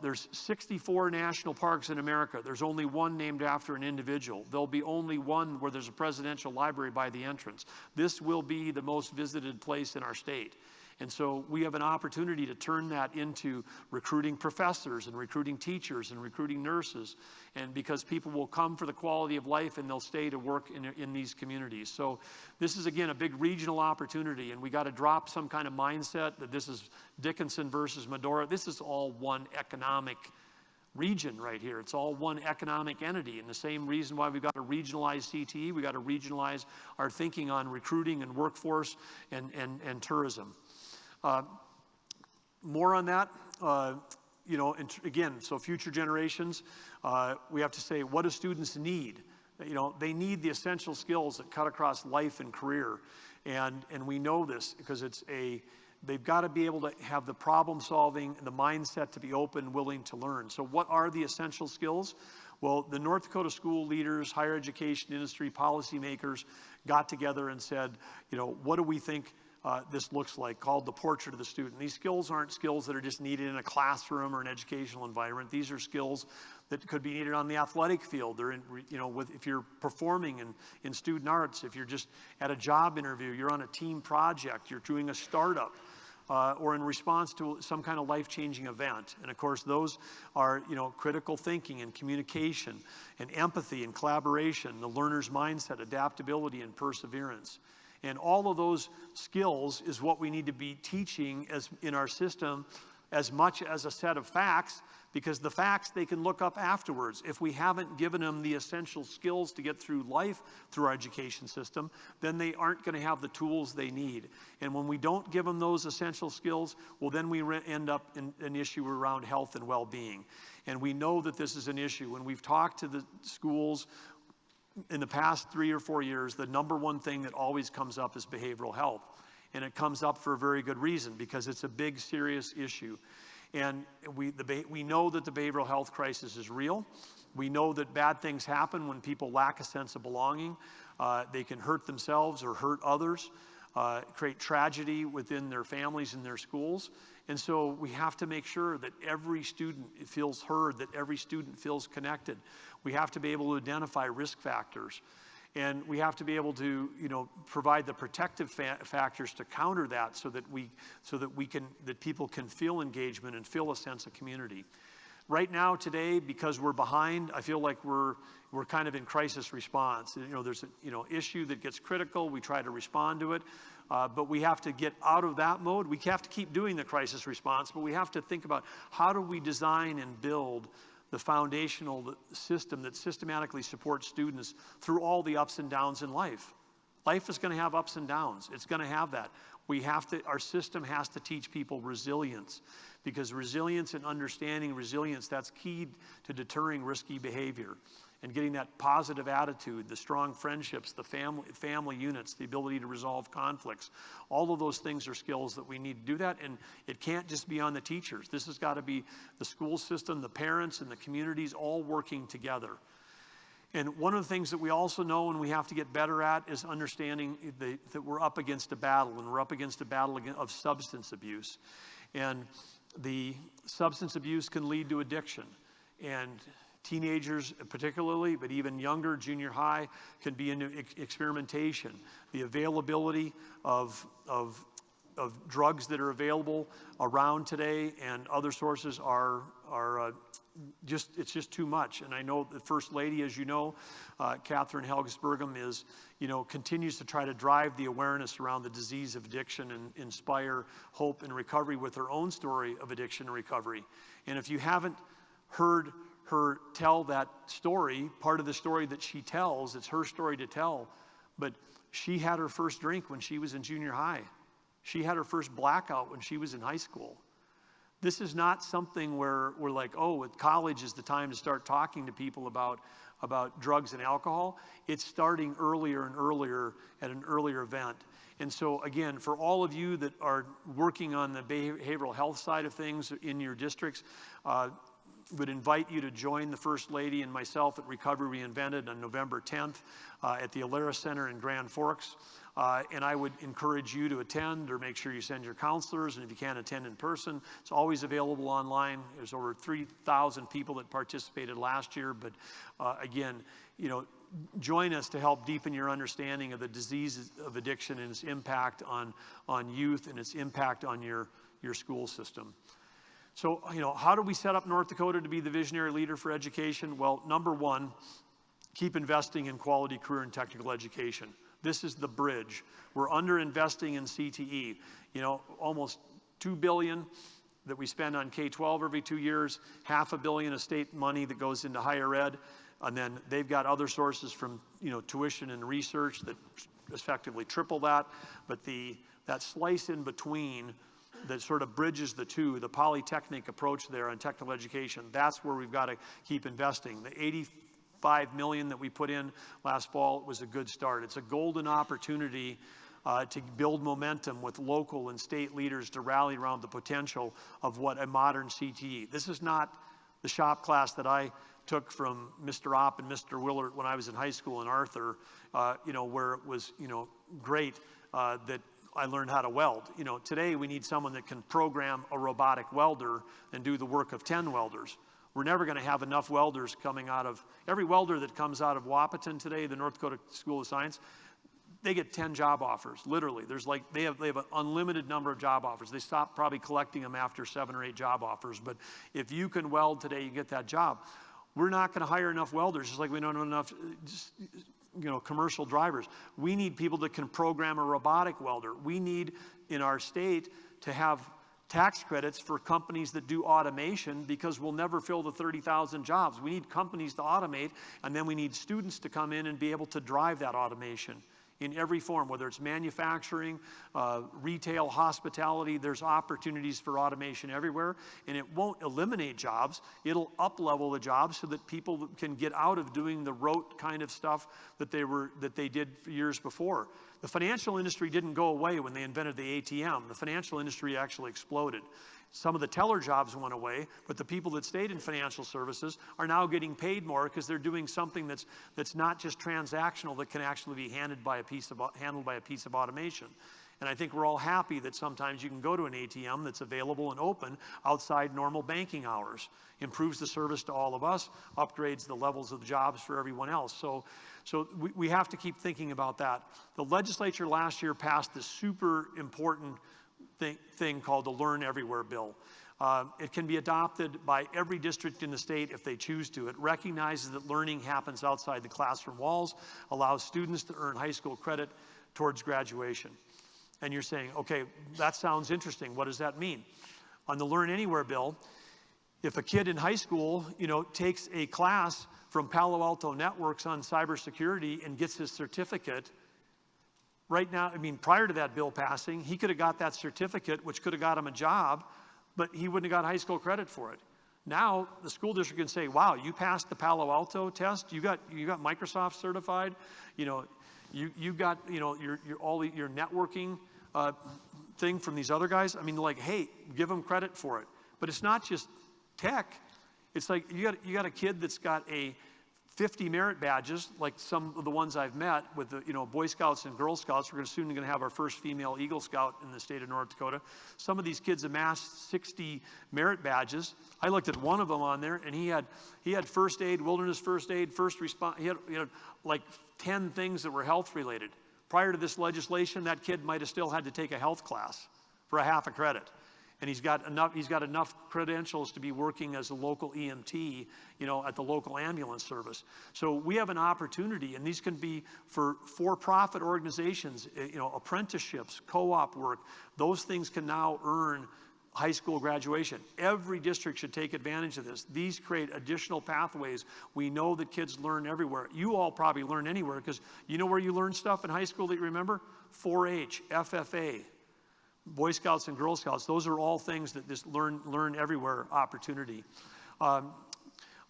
There's 64 national parks in America. There's only one named after an individual. There'll be only one where there's a presidential library by the entrance. This will be the most visited place in our state. And so we have an opportunity to turn that into recruiting professors and recruiting teachers and recruiting nurses. And because people will come for the quality of life and they'll stay to work in these communities. So this is, again, a big regional opportunity, and we got to drop some kind of mindset that this is Dickinson versus Medora. This is all one economic region right here. It's all one economic entity, and the same reason why we've got to regionalize CTE, we've got to regionalize our thinking on recruiting and workforce and tourism. More on that, and again, so future generations, we have to say, what do students need? They need the essential skills that cut across life and career. And we know this because they've got to be able to have the problem solving and the mindset to be open, willing to learn. So what are the essential skills? Well, the North Dakota school leaders, higher education industry, policymakers got together and said, what do we think this looks like, called the portrait of the student. These skills aren't skills that are just needed in a classroom or an educational environment. These are skills that could be needed on the athletic field, or if you're performing in student arts, if you're just at a job interview, you're on a team project, you're doing a startup, or in response to some kind of life-changing event. And of course, those are, critical thinking and communication and empathy and collaboration, the learner's mindset, adaptability, and perseverance. And all of those skills is what we need to be teaching in our system as much as a set of facts, because the facts they can look up afterwards. If we haven't given them the essential skills to get through life through our education system, then they aren't going to have the tools they need. And when we don't give them those essential skills, well, then we end up in an issue around health and well-being. And we know that this is an issue. When we've talked to the schools in the past 3 or 4 years, the number one thing that always comes up is behavioral health. And it comes up for a very good reason, because it's a big, serious issue. And we know that the behavioral health crisis is real. We know that bad things happen when people lack a sense of belonging. They can hurt themselves or hurt others, create tragedy within their families and their schools. And so we have to make sure that every student feels heard, that every student feels connected. We have to be able to identify risk factors. And we have to be able to, provide the protective factors to counter that, so that people can feel engagement and feel a sense of community. Right now, today, because we're behind, I feel like we're kind of in crisis response. You know, there's an issue that gets critical. We try to respond to it, but we have to get out of that mode. We have to keep doing the crisis response, but we have to think about how do we design and build the foundational system that systematically supports students through all the ups and downs in life. Life is going to have ups and downs. It's going to have that. Our system has to teach people resilience, because resilience and understanding resilience, that's key to deterring risky behavior and getting that positive attitude, the strong friendships, the family units, the ability to resolve conflicts. All of those things are skills that we need to do that, and it can't just be on the teachers. This has got to be the school system, the parents, and the communities all working together. And one of the things that we also know and we have to get better at is understanding that we're up against a battle, and we're up against a battle of substance abuse. And the substance abuse can lead to addiction. And teenagers particularly, but even younger, junior high, can be into experimentation. The availability of drugs that are available around today and other sources are it's just too much. And I know the First Lady, as you know, Catherine Helges Burgum, continues to try to drive the awareness around the disease of addiction and inspire hope and recovery with her own story of addiction and recovery. And if you haven't heard her tell that story, part of the story that she tells, it's her story to tell, but she had her first drink when she was in junior high. She had her first blackout when she was in high school. This is not something where we're like, oh, at college is the time to start talking to people about drugs and alcohol. It's starting earlier and earlier at an earlier event. And so again, for all of you that are working on the behavioral health side of things in your districts, would invite you to join the First Lady and myself at Recovery Reinvented on November 10th at the Alara Center in Grand Forks. And I would encourage you to attend, or make sure you send your counselors, and if you can't attend in person, it's always available online. There's over 3,000 people that participated last year, but again, join us to help deepen your understanding of the disease of addiction and its impact on youth and its impact on your school system. So, how do we set up North Dakota to be the visionary leader for education? Well, number one, keep investing in quality career and technical education. This is the bridge. We're under-investing in CTE. Almost $2 billion that we spend on K-12 every 2 years, $500 million of state money that goes into higher ed, and then they've got other sources from tuition and research that effectively triple that. But that slice in between that sort of bridges the two, the polytechnic approach there on technical education, that's where we've got to keep investing. The $85 million that we put in last fall was a good start. It's a golden opportunity to build momentum with local and state leaders to rally around the potential of what a modern CTE. This is not the shop class that I took from Mr. Opp and Mr. Willert when I was in high school in Arthur, where it was, great that I learned how to weld. Today we need someone that can program a robotic welder and do the work of 10 welders. We're never going to have enough welders coming out of, every welder that comes out of Wahpeton today, the North Dakota School of Science, they get 10 job offers, literally. They have an unlimited number of job offers. They stop probably collecting them after 7 or 8 job offers. But if you can weld today, you get that job. We're not going to hire enough welders, just like we don't have enough commercial drivers. We need people that can program a robotic welder. We need in our state to have tax credits for companies that do automation, because we'll never fill the 30,000 jobs. We need companies to automate, and then we need students to come in and be able to drive that automation in every form, whether it's manufacturing, retail, hospitality. There's opportunities for automation everywhere, and it won't eliminate jobs. It'll up-level the jobs so that people can get out of doing the rote kind of stuff that they did for years before. The financial industry didn't go away when they invented the ATM. The financial industry actually exploded. Some of the teller jobs went away, but the people that stayed in financial services are now getting paid more because they're doing something that's not just transactional, that can actually be handled by a piece of automation. And I think we're all happy that sometimes you can go to an ATM that's available and open outside normal banking hours. Improves the service to all of us, upgrades the levels of the jobs for everyone else. So we have to keep thinking about that. The legislature last year passed this super important thing called the Learn Everywhere bill. It can be adopted by every district in the state if they choose to. It recognizes that learning happens outside the classroom walls, allows students to earn high school credit towards graduation. And you're saying, okay, that sounds interesting. What does that mean? On the Learn Anywhere bill, if a kid in high school, takes a class from Palo Alto Networks on cybersecurity and gets his certificate, right now, prior to that bill passing, he could have got that certificate, which could have got him a job, but he wouldn't have got high school credit for it. Now, the school district can say, wow, you passed the Palo Alto test, you got Microsoft certified, you got, all your networking thing from these other guys. Hey, give them credit for it. But it's not just tech. It's like you got a kid that's got 50 merit badges, like some of the ones I've met with the Boy Scouts and Girl Scouts. We're soon going to have our first female Eagle Scout in the state of North Dakota. Some of these kids amassed 60 merit badges. I looked at one of them on there, and he had first aid, wilderness first aid, first response. He had like 10 things that were health related. Prior to this legislation, that kid might have still had to take a health class for a half a credit. And he's got enough credentials to be working as a local EMT, at the local ambulance service. So we have an opportunity, and these can be for-profit organizations, apprenticeships, co-op work. Those things can now earn high school graduation. Every district should take advantage of this. These create additional pathways. We know that kids learn everywhere. You all probably learn anywhere, because you know where you learn stuff in high school that you remember? 4-H, FFA. Boy Scouts and Girl Scouts, those are all things that this learn everywhere opportunity.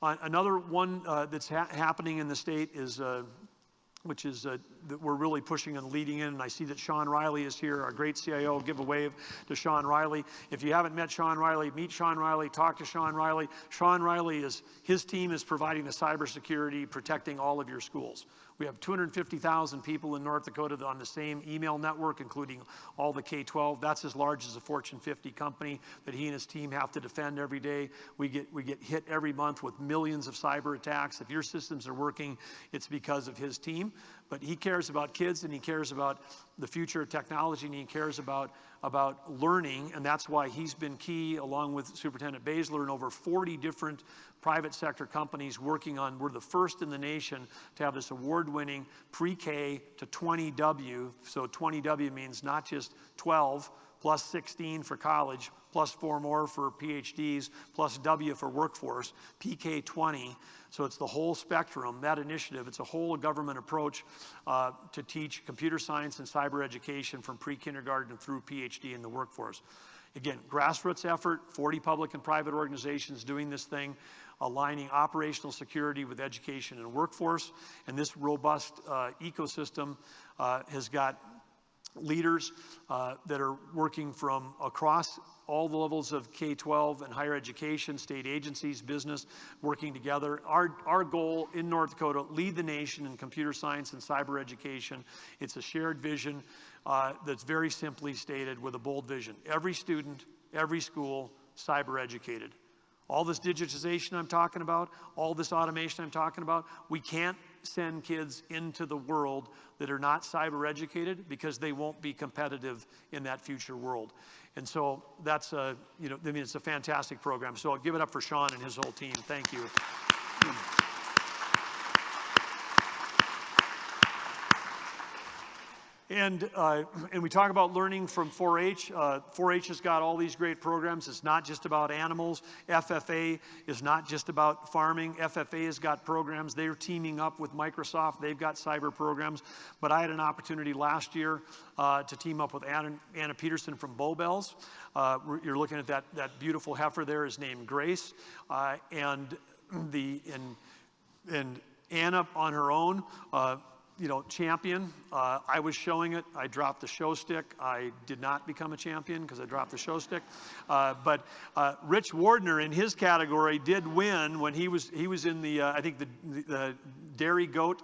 Another one that's happening in the state is, that we're really pushing and leading in, and I see that Sean Riley is here, our great CIO. Give a wave to Sean Riley. If you haven't met Sean Riley, meet Sean Riley, talk to Sean Riley. Sean Riley his team is providing the cybersecurity, protecting all of your schools. We have 250,000 people in North Dakota on the same email network, including all the K-12. That's as large as a Fortune 50 company that he and his team have to defend every day. We get hit every month with millions of cyber attacks. If your systems are working, it's because of his team. But he cares about kids, and he cares about the future of technology, and he cares about learning, and that's why he's been key, along with Superintendent Baszler, and over 40 different private sector companies working on. We're the first in the nation to have this award-winning pre-K to 20W. So 20W means not just 12 plus 16 for college, plus 4 more for PhDs, plus W for workforce, PK 20. So it's the whole spectrum, that initiative. It's a whole government approach to teach computer science and cyber education from pre-kindergarten through PhD in the workforce. Again, grassroots effort, 40 public and private organizations doing this thing, aligning operational security with education and workforce. And this robust ecosystem has got leaders that are working from across all the levels of K-12 and higher education, state agencies, business, working together. Our goal in North Dakota, lead the nation in computer science and cyber education. It's a shared vision that's very simply stated with a bold vision. Every student, every school, cyber educated. All this digitization I'm talking about, all this automation I'm talking about, we can't send kids into the world that are not cyber educated, because they won't be competitive in that future world. And so that's it's a fantastic program. So I'll give it up for Sean and his whole team. Thank you. And we talk about learning from 4-H. 4-H has got all these great programs. It's not just about animals. FFA is not just about farming. FFA has got programs. They're teaming up with Microsoft. They've got cyber programs. But I had an opportunity last year to team up with Anna Peterson from Bowbells. You're looking at that beautiful heifer there is named Grace. And Anna on her own, champion. I was showing it. I dropped the show stick. I did not become a champion because I dropped the show stick. But Rich Wardner in his category did win when he was in the I think the dairy goat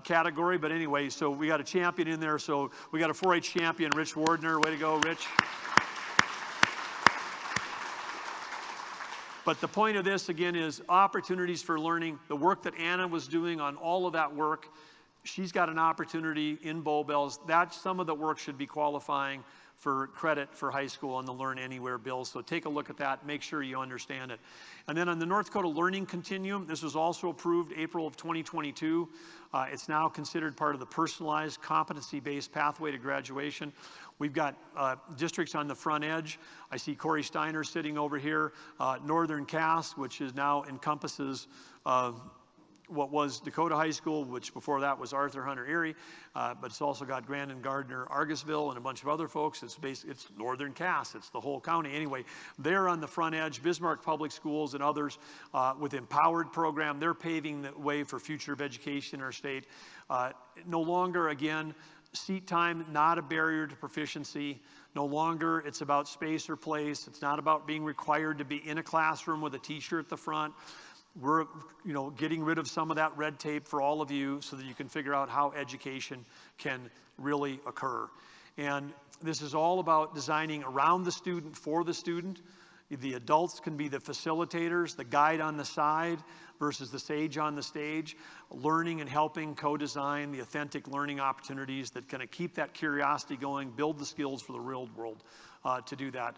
category. But anyway, so we got a champion in there. So we got a 4-H champion, Rich Wardner. Way to go, Rich. But the point of this, again, is opportunities for learning. The work that Anna was doing on all of that work she's got an opportunity in Bow Bells. That some of the work should be qualifying for credit for high school on the Learn Anywhere bill. So take a look at that, make sure you understand it. And then on the North Dakota Learning Continuum, this was also approved April of 2022. It's now considered part of the personalized competency-based pathway to graduation. We've got districts on the front edge. I see Corey Steiner sitting over here. Northern Cass, which is now encompasses what was Dakota High School, which before that was Arthur Hunter Erie, but it's also got Grandin Gardner, Argusville, and a bunch of other folks. It's Northern Cass, it's the whole county. Anyway, they're on the front edge. Bismarck Public Schools and others with Empowered program, they're paving the way for future of education in our state. No longer, again, seat time, not a barrier to proficiency. No longer it's about space or place. It's not about being required to be in a classroom with a t-shirt at the front. We're getting rid of some of that red tape for all of you so that you can figure out how education can really occur. And this is all about designing around the student, for the student. The adults can be the facilitators, the guide on the side versus the sage on the stage, learning and helping co-design the authentic learning opportunities that kind of keep that curiosity going, build the skills for the real world to do that.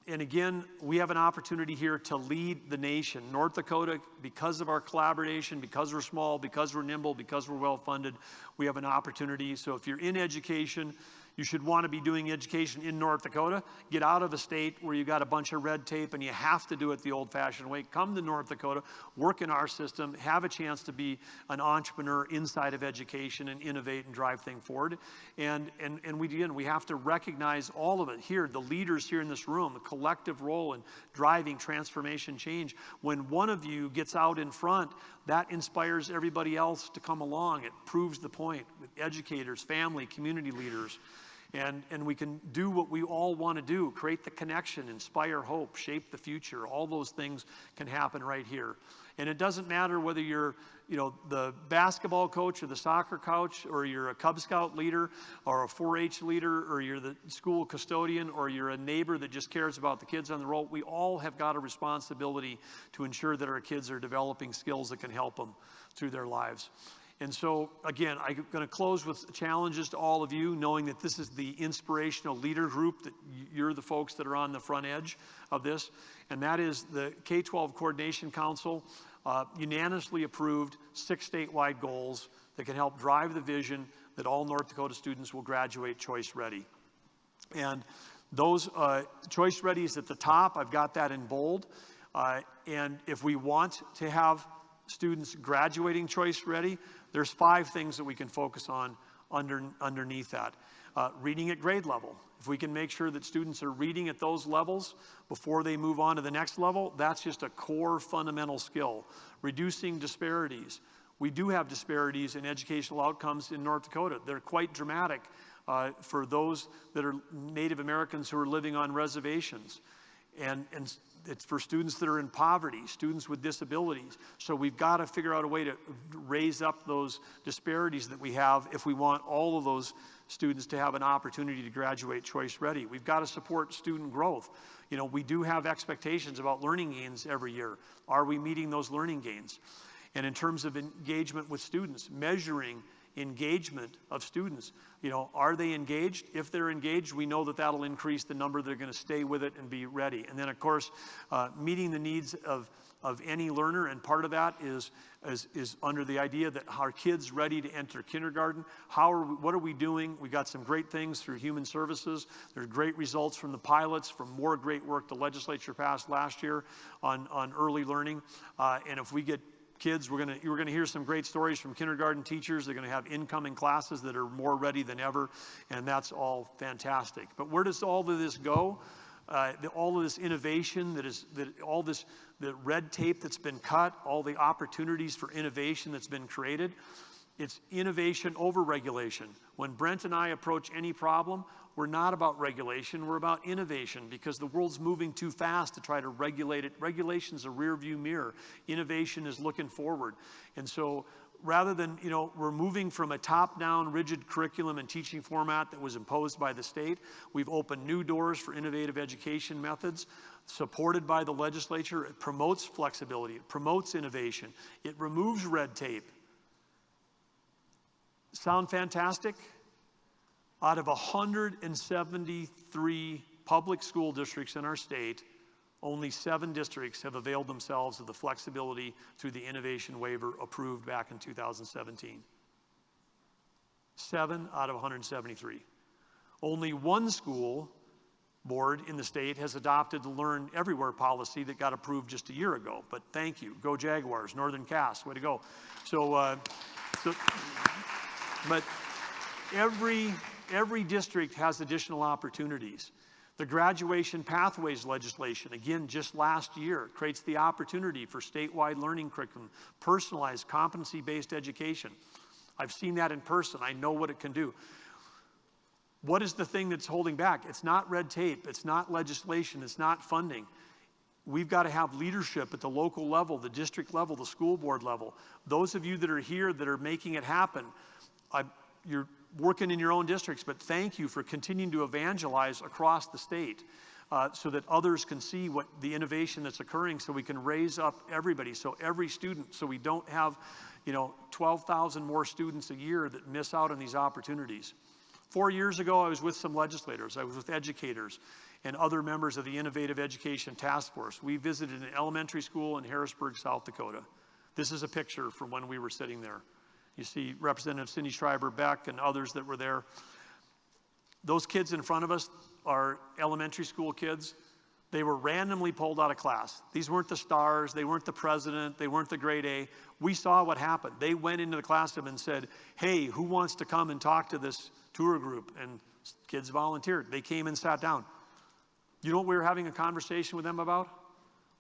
And again, we have an opportunity here to lead the nation. North Dakota, because of our collaboration, because we're small, because we're nimble, because we're well-funded, we have an opportunity. So if you're in education, you should want to be doing education in North Dakota. Get out of a state where you got a bunch of red tape and you have to do it the old-fashioned way. Come to North Dakota, work in our system, have a chance to be an entrepreneur inside of education and innovate and drive things forward. And we have to recognize all of it here, the leaders here in this room, the collective role in driving transformation change. When one of you gets out in front, that inspires everybody else to come along. It proves the point with educators, family, community leaders. And we can do what we all want to do, create the connection, inspire hope, shape the future. All those things can happen right here. And it doesn't matter whether you're the basketball coach or the soccer coach, or you're a Cub Scout leader or a 4-H leader, or you're the school custodian, or you're a neighbor that just cares about the kids on the road. We all have got a responsibility to ensure that our kids are developing skills that can help them through their lives. And so, again, I'm going to close with challenges to all of you, knowing that this is the inspirational leader group, that you're the folks that are on the front edge of this. And that is the K-12 Coordination Council unanimously approved 6 statewide goals that can help drive the vision that all North Dakota students will graduate choice ready. And those choice ready is at the top. I've got that in bold. And if we want to have students graduating choice ready, there's 5 things that we can focus on underneath that. Reading at grade level. If we can make sure that students are reading at those levels before they move on to the next level, that's just a core fundamental skill. Reducing disparities. We do have disparities in educational outcomes in North Dakota. They're quite dramatic for those that are Native Americans who are living on reservations. And it's for students that are in poverty, students with disabilities. So we've got to figure out a way to raise up those disparities that we have if we want all of those students to have an opportunity to graduate choice ready. We've got to support student growth. We do have expectations about learning gains every year. Are we meeting those learning gains? And in terms of engagement with students, measuring engagement of students. Are they engaged? If they're engaged, we know that that'll increase the number that are going to stay with it and be ready. And then, of course, meeting the needs of any learner, and part of that is under the idea that our kids ready to enter kindergarten. What are we doing? We got some great things through Human Services. There's great results from the pilots, from more great work the legislature passed last year on early learning. And if we get kids, we're going to hear some great stories from kindergarten teachers. They're going to have incoming classes that are more ready than ever, and that's all fantastic. But where does all of this go? All of this innovation, the red tape that's been cut, all the opportunities for innovation that's been created, it's innovation over regulation. When Brent and I approach any problem, we're not about regulation, we're about innovation, because the world's moving too fast to try to regulate it. Regulation's a rear view mirror. Innovation is looking forward. And so rather than, we're moving from a top-down rigid curriculum and teaching format that was imposed by the state. We've opened new doors for innovative education methods supported by the legislature. It promotes flexibility, it promotes innovation, it removes red tape. Sound fantastic? Out of 173 public school districts in our state, only 7 districts have availed themselves of the flexibility through the innovation waiver approved back in 2017. 7 out of 173. Only 1 school board in the state has adopted the Learn Everywhere policy that got approved just a year ago. But thank you. Go Jaguars, Northern Cass, way to go. But every district has additional opportunities. The graduation pathways legislation, again, just last year, creates the opportunity for statewide learning curriculum, personalized competency-based education. I've seen that in person. I know what it can do. What is the thing that's holding back? It's not red tape. It's not legislation. It's not funding. We've got to have leadership at the local level, the district level, the school board level. Those of you that are here that are making it happen, you're working in your own districts, but thank you for continuing to evangelize across the state so that others can see what the innovation that's occurring, so we can raise up everybody, so every student, so we don't have 12,000 more students a year that miss out on these opportunities. 4 years ago, I was with some legislators. I was with educators and other members of the Innovative Education Task Force. We visited an elementary school in Harrisburg, South Dakota. This is a picture from when we were sitting there. You see Representative Cindy Schreiber-Beck and others that were there. Those kids in front of us are elementary school kids. They were randomly pulled out of class. These weren't the stars. They weren't the president. They weren't the grade A. We saw what happened. They went into the classroom and said, hey, who wants to come and talk to this tour group? And kids volunteered. They came and sat down. You know what we were having a conversation with them about?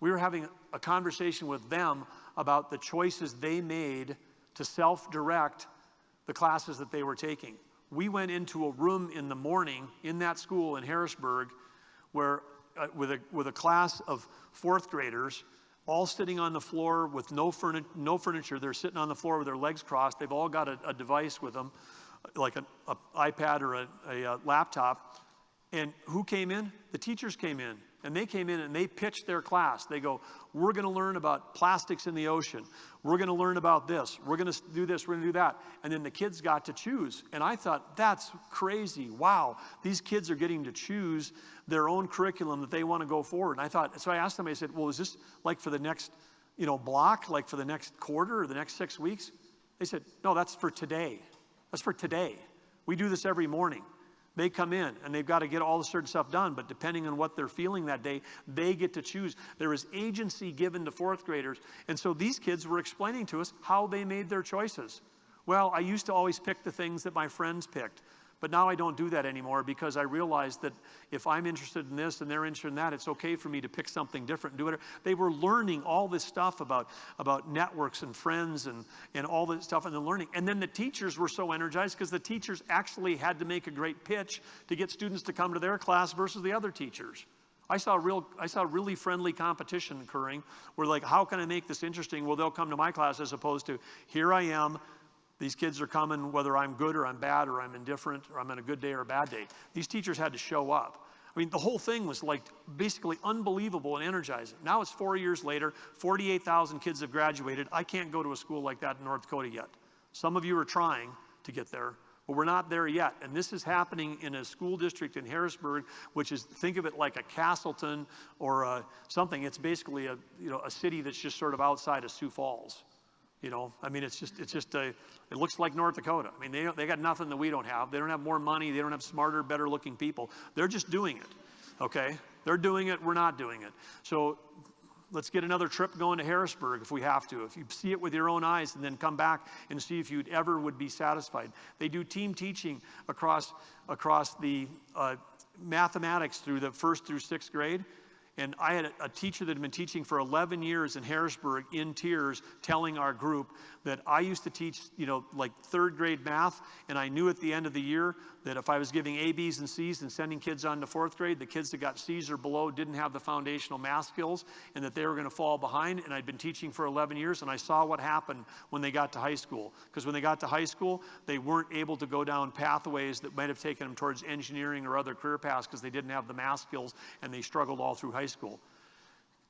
We were having a conversation with them about the choices they made to self-direct the classes that they were taking. We went into a room in the morning in that school in Harrisburg where with a class of 4th graders, all sitting on the floor with no furniture. They're sitting on the floor with their legs crossed. They've all got a device with them, like an iPad or a laptop. And who came in? The teachers came in. And they came in and they pitched their class. They go, we're going to learn about plastics in the ocean. We're going to learn about this. We're going to do this. We're going to do that. And then the kids got to choose. And I thought, that's crazy. Wow. These kids are getting to choose their own curriculum that they want to go forward. And I thought, so I asked them, I said, well, is this like for the next, block, like for the next quarter or the next 6 weeks? They said, no, that's for today. That's for today. We do this every morning. They come in and they've got to get all the certain stuff done, but depending on what they're feeling that day, they get to choose. There is agency given to 4th graders. And so these kids were explaining to us how they made their choices. Well, I used to always pick the things that my friends picked, but now I don't do that anymore because I realized that if I'm interested in this and they're interested in that, it's okay for me to pick something different and do whatever. They were learning all this stuff about networks and friends and all this stuff and the learning. And then the teachers were so energized because the teachers actually had to make a great pitch to get students to come to their class versus the other teachers. I saw really friendly competition occurring where, like, how can I make this interesting? Well, they'll come to my class as opposed to, here I am. These kids are coming whether I'm good or I'm bad or I'm indifferent or I'm on a good day or a bad day. These teachers had to show up. I mean, the whole thing was like basically unbelievable and energizing. Now it's 4 years later, 48,000 kids have graduated. I can't go to a school like that in North Dakota yet. Some of you are trying to get there, but we're not there yet. And this is happening in a school district in Harrisburg, which is, think of it like a Castleton or something. It's basically a city that's just sort of outside of Sioux Falls. I mean, it looks like North Dakota. I mean, they got nothing that we don't have. They don't have more money. They don't have smarter, better looking people. They're just doing it, okay? They're doing it. We're not doing it. So let's get another trip going to Harrisburg if we have to. If you see it with your own eyes and then come back and see if you ever would be satisfied. They do team teaching across the mathematics through the 1st through 6th grade. And I had a teacher that had been teaching for 11 years in Harrisburg in tears telling our group that I used to teach, like 3rd grade math, and I knew at the end of the year that if I was giving A, B's, and C's and sending kids on to 4th grade, the kids that got C's or below didn't have the foundational math skills and that they were going to fall behind. And I'd been teaching for 11 years, and I saw what happened when they got to high school. Because when they got to high school, they weren't able to go down pathways that might have taken them towards engineering or other career paths because they didn't have the math skills, and they struggled all through high school.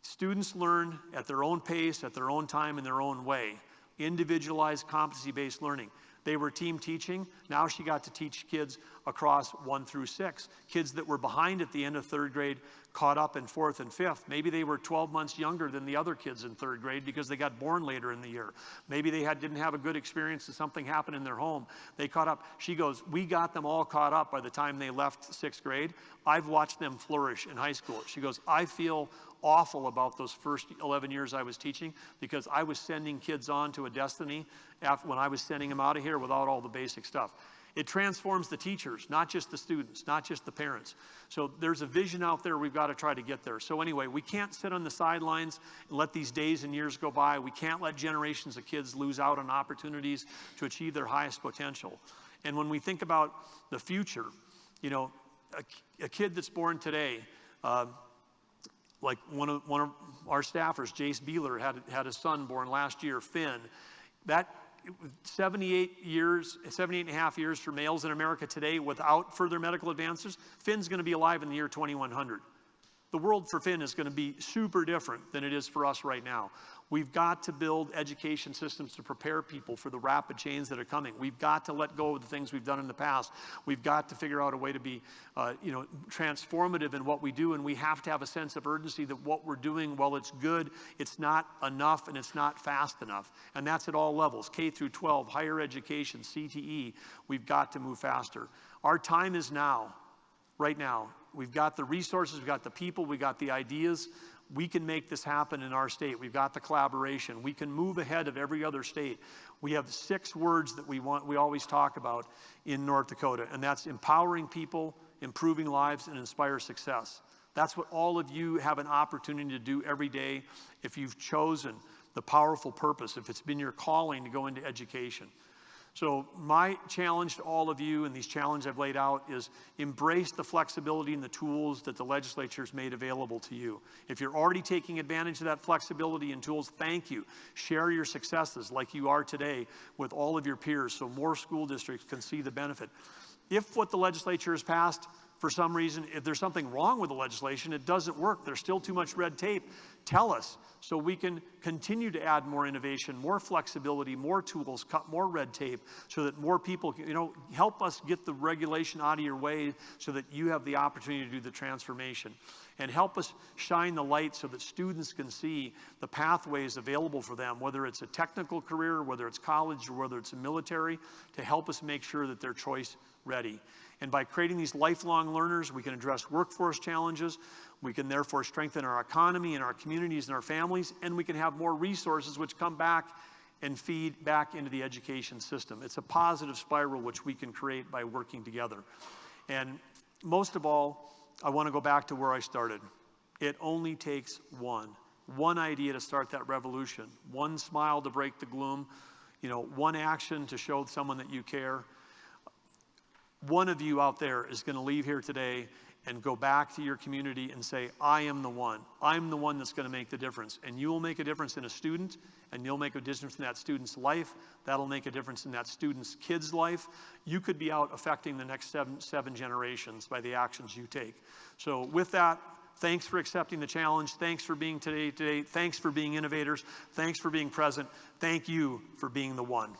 Students learn at their own pace, at their own time, in their own way. Individualized competency-based learning. They were team teaching. Now she got to teach kids across 1 through 6. Kids that were behind at the end of 3rd grade caught up in 4th and 5th. Maybe they were 12 months younger than the other kids in 3rd grade because they got born later in the year. Maybe they didn't have a good experience and something happened in their home. They caught up. She goes, we got them all caught up by the time they left 6th grade. I've watched them flourish in high school. She goes, I feel awful about those first 11 years I was teaching because I was sending kids on to a destiny when I was sending them out of here without all the basic stuff. It transforms the teachers, not just the students, not just the parents. So there's a vision out there. We've got to try to get there. So anyway, we can't sit on the sidelines and let these days and years go by. We can't let generations of kids lose out on opportunities to achieve their highest potential. And when we think about the future, you know, a kid that's born today, like one of our staffers, Jace Beeler, had a son born last year, Finn. That 78 and a half years for males in America today without further medical advances, Finn's going to be alive in the year 2100. The world for Finn is going to be super different than it is for us right now. We've got to build education systems to prepare people for the rapid change that are coming. We've got to let go of the things we've done in the past. We've got to figure out a way to be transformative in what we do, and we have to have a sense of urgency that what we're doing, while it's good, it's not enough and it's not fast enough. And that's at all levels, K through 12, higher education, CTE. We've got to move faster. Our time is now, right now. We've got the resources, we've got the people, we've got the ideas. We can make this happen in our state. We've got the collaboration. We can move ahead of every other state. We have 6 words that we always talk about in North Dakota, and that's empowering people, improving lives, and inspire success. That's what all of you have an opportunity to do every day if you've chosen the powerful purpose, if it's been your calling to go into education. So my challenge to all of you, and these challenges I've laid out, is embrace the flexibility and the tools that the legislature's made available to you. If you're already taking advantage of that flexibility and tools, thank you. Share your successes like you are today with all of your peers so more school districts can see the benefit. If what the legislature has passed, for some reason, if there's something wrong with the legislation, it doesn't work, there's still too much red tape, tell us so we can continue to add more innovation, more flexibility, more tools, cut more red tape so that more people can, help us get the regulation out of your way so that you have the opportunity to do the transformation. And help us shine the light so that students can see the pathways available for them, whether it's a technical career, whether it's college, or whether it's a military, to help us make sure that they're choice ready. And by creating these lifelong learners, we can address workforce challenges. We can therefore strengthen our economy and our communities and our families, and we can have more resources which come back and feed back into the education system. It's a positive spiral which we can create by working together. And most of all, I want to go back to where I started. It only takes one idea to start that revolution, one smile to break the gloom, one action to show someone that you care. One of you out there is going to leave here today and go back to your community and say, I am the one. I'm the one that's going to make the difference. And you will make a difference in a student, and you'll make a difference in that student's life. That'll make a difference in that student's kid's life. You could be out affecting the next seven generations by the actions you take. So with that, thanks for accepting the challenge. Thanks for being today. Thanks for being innovators. Thanks for being present. Thank you for being the one.